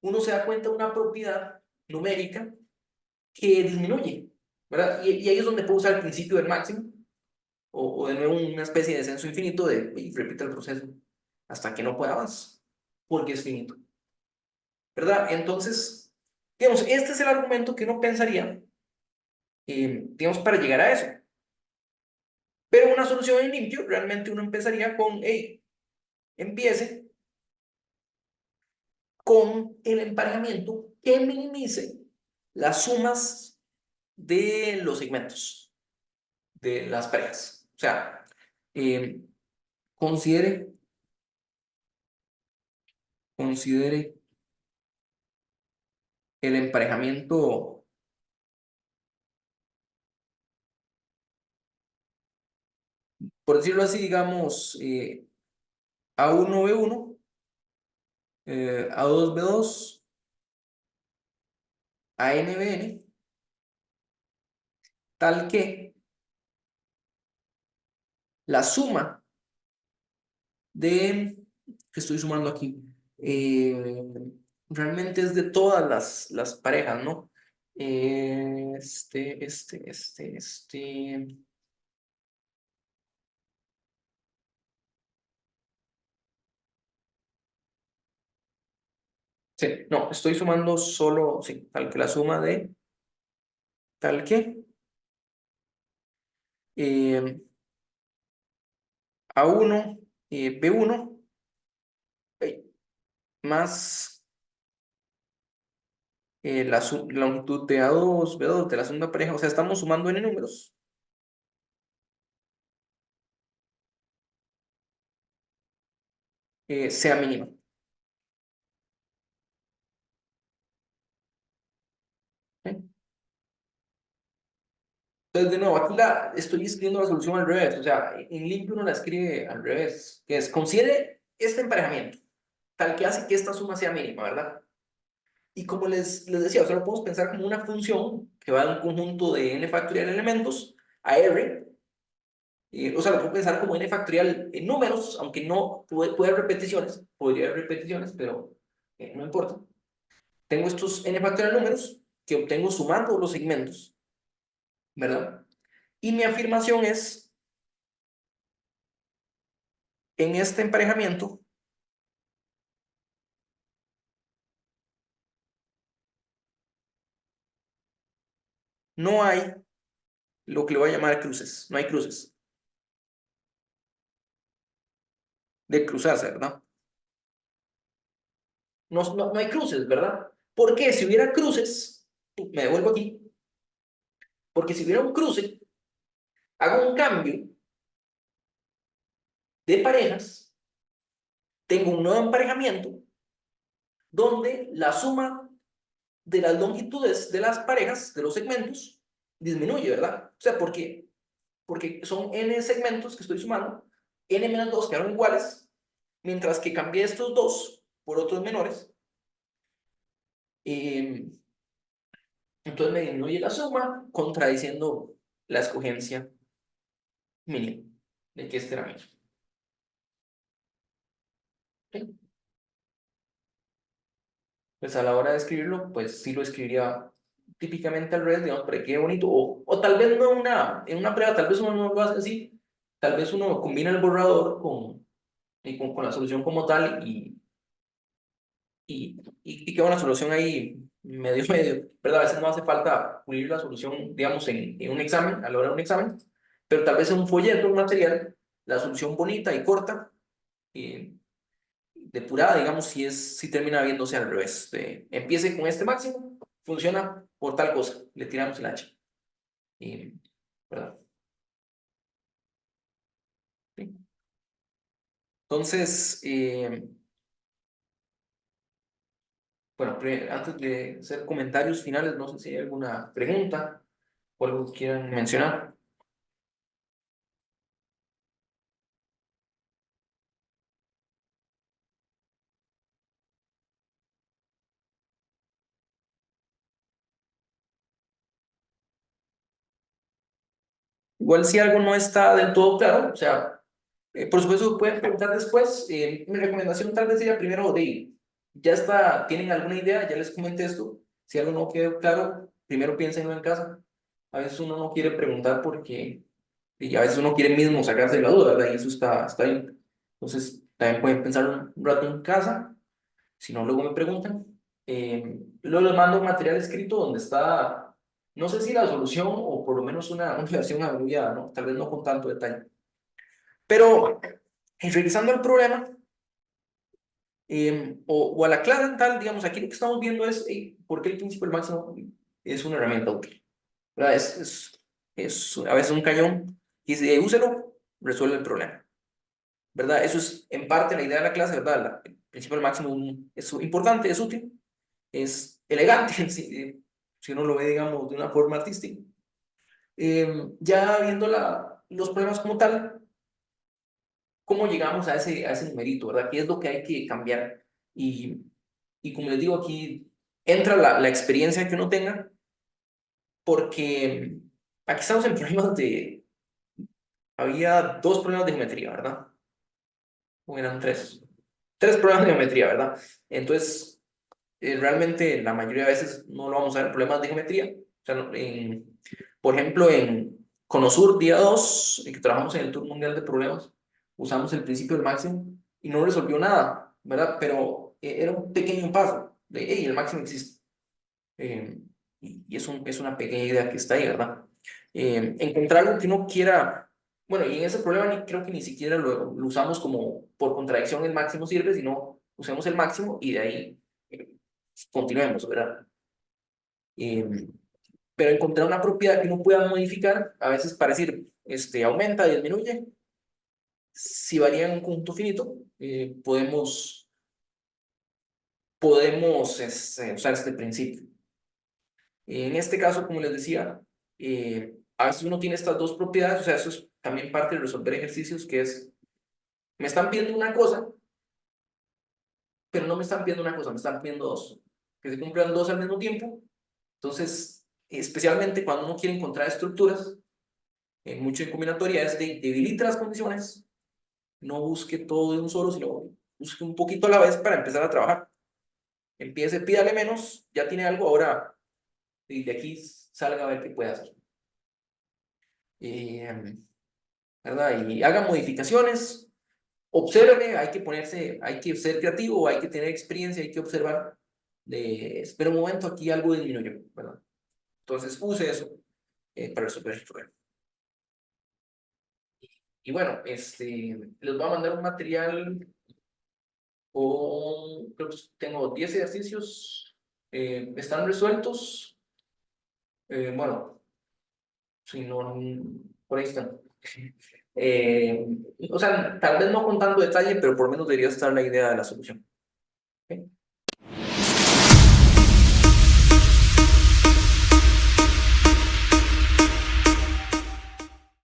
uno se da cuenta de una propiedad numérica que disminuye, ¿verdad? Y ahí es donde puedo usar el principio del máximo, o de nuevo una especie de descenso infinito y repite el proceso hasta que no pueda más, porque es finito, ¿verdad? Entonces, digamos, este es el argumento que uno pensaría, digamos, para llegar a eso. Pero una solución en limpio, realmente uno empezaría con, hey, empiece con el emparejamiento que minimice las sumas de los segmentos de las parejas. O sea, considere el emparejamiento, por decirlo así, digamos, A1B1, A2B2, ANBN, tal que la suma de, que estoy sumando aquí, realmente es de todas las parejas, ¿no? Sí, no, estoy sumando solo, sí, tal que la suma de, tal que eh, A1, B1, más la longitud de A2, B2 de la segunda pareja, o sea, estamos sumando n números. Sea mínima. ¿Sí? Entonces, de nuevo, aquí estoy escribiendo la solución al revés, o sea, en limpio uno la escribe al revés, que es, considere este emparejamiento, tal que hace que esta suma sea mínima, ¿verdad? Y como les decía, o sea, lo podemos pensar como una función que va de un conjunto de n factorial elementos a R, o sea, lo puedo pensar como n factorial en números, aunque no puede haber repeticiones, podría haber repeticiones, pero no importa. Tengo estos n factorial números que obtengo sumando los segmentos, ¿verdad? Y mi afirmación es, en este emparejamiento, no hay lo que le voy a llamar cruces, no hay cruces de cruzarse, ¿verdad? No hay cruces, ¿verdad? Porque si hubiera cruces, me devuelvo aquí, porque si hubiera un cruce, hago un cambio de parejas, tengo un nuevo emparejamiento donde la suma de las longitudes de las parejas, de los segmentos, disminuye, ¿verdad? O sea, porque son n segmentos que estoy sumando, n menos 2 quedaron iguales, mientras que cambié estos dos por otros menores, entonces me disminuye la suma, contradiciendo la escogencia mínima de que este era mínimo. ¿Sí? Pues a la hora de escribirlo, pues sí lo escribiría típicamente al revés, digamos, para que quede bonito, o tal vez no en una prueba, tal vez uno no lo hace así, tal vez uno combina el borrador con la solución como tal y queda una solución ahí medio medio, ¿verdad? A veces no hace falta pulir la solución, digamos, en un examen, a la hora de un examen, pero tal vez en un folleto, un material, la solución bonita y corta, y depurada, digamos, si termina viéndose al revés. Empiece con este máximo, funciona por tal cosa, le tiramos el hacha. ¿Verdad? Sí. Entonces, bueno, antes de hacer comentarios finales, no sé si hay alguna pregunta o algo que quieran mencionar. Igual si algo no está del todo claro, o sea, por supuesto pueden preguntar después. Mi recomendación tal vez sería primero de, ya está, tienen alguna idea, ya les comenté esto. Si algo no quedó claro, primero piénsenlo en casa. A veces uno no quiere preguntar porque, y a veces uno quiere mismo sacarse la duda, ¿verdad? Y eso está bien. Entonces, también pueden pensar un rato en casa, si no, luego me preguntan. Luego les mando un material escrito donde está, no sé si la solución o por lo menos una versión abreviada, ¿no? Tal vez no con tanto detalle. Pero, regresando al problema, o a la clase en tal, digamos, aquí lo que estamos viendo es por qué el principio del máximo es una herramienta útil, ¿verdad? Es a veces un cañón y si úselo, resuelve el problema, ¿verdad? Eso es en parte la idea de la clase, ¿verdad? El principio del máximo es importante, es útil, es elegante, si uno lo ve, digamos, de una forma artística. Ya viendo los problemas como tal, ¿cómo llegamos a ese numerito, verdad? ¿Qué es lo que hay que cambiar? Y como les digo, aquí entra la experiencia que uno tenga, porque aquí estamos en problemas de... Había dos problemas de geometría, ¿verdad? O eran tres. Tres problemas de geometría, ¿verdad? Entonces, realmente la mayoría de veces no lo vamos a ver en problemas de geometría. O sea, por ejemplo, en Conosur día 2 que trabajamos en el Tour Mundial de Problemas, usamos el principio del máximo y no resolvió nada, ¿verdad? Pero era un pequeño paso de, hey, el máximo existe. Eh, y es una pequeña idea que está ahí, ¿verdad? Encontrar algo que uno quiera, bueno, y en ese problema creo que ni siquiera lo usamos como por contradicción el máximo sirve, sino usemos el máximo y de ahí eh, continuemos, ¿verdad? Eh, pero encontrar una propiedad que uno pueda modificar, a veces para decir, aumenta, disminuye, si varía en un conjunto finito, podemos usar este principio. En este caso, como les decía, a veces uno tiene estas dos propiedades, o sea, eso es también parte de resolver ejercicios, que es, me están pidiendo una cosa, pero no me están pidiendo una cosa, me están pidiendo dos, que se cumplan dos al mismo tiempo. Entonces, especialmente cuando uno quiere encontrar estructuras, mucho en combinatoria es de debilite las condiciones, no busque todo de un solo, sino busque un poquito a la vez para empezar a trabajar. Empiece, pídale menos, ya tiene algo, ahora y de aquí salga a ver qué puede hacer. ¿Verdad? Y haga modificaciones, observe, hay que ser creativo, hay que tener experiencia, hay que observar. Espera un momento, aquí algo disminuyó, ¿verdad? Entonces use eso para resolver el problema. Y bueno, les voy a mandar un material creo que tengo 10 ejercicios, están resueltos. Bueno, si no, por ahí están. O sea, tal vez no con tanto detalle, pero por lo menos debería estar la idea de la solución. ¿Ok?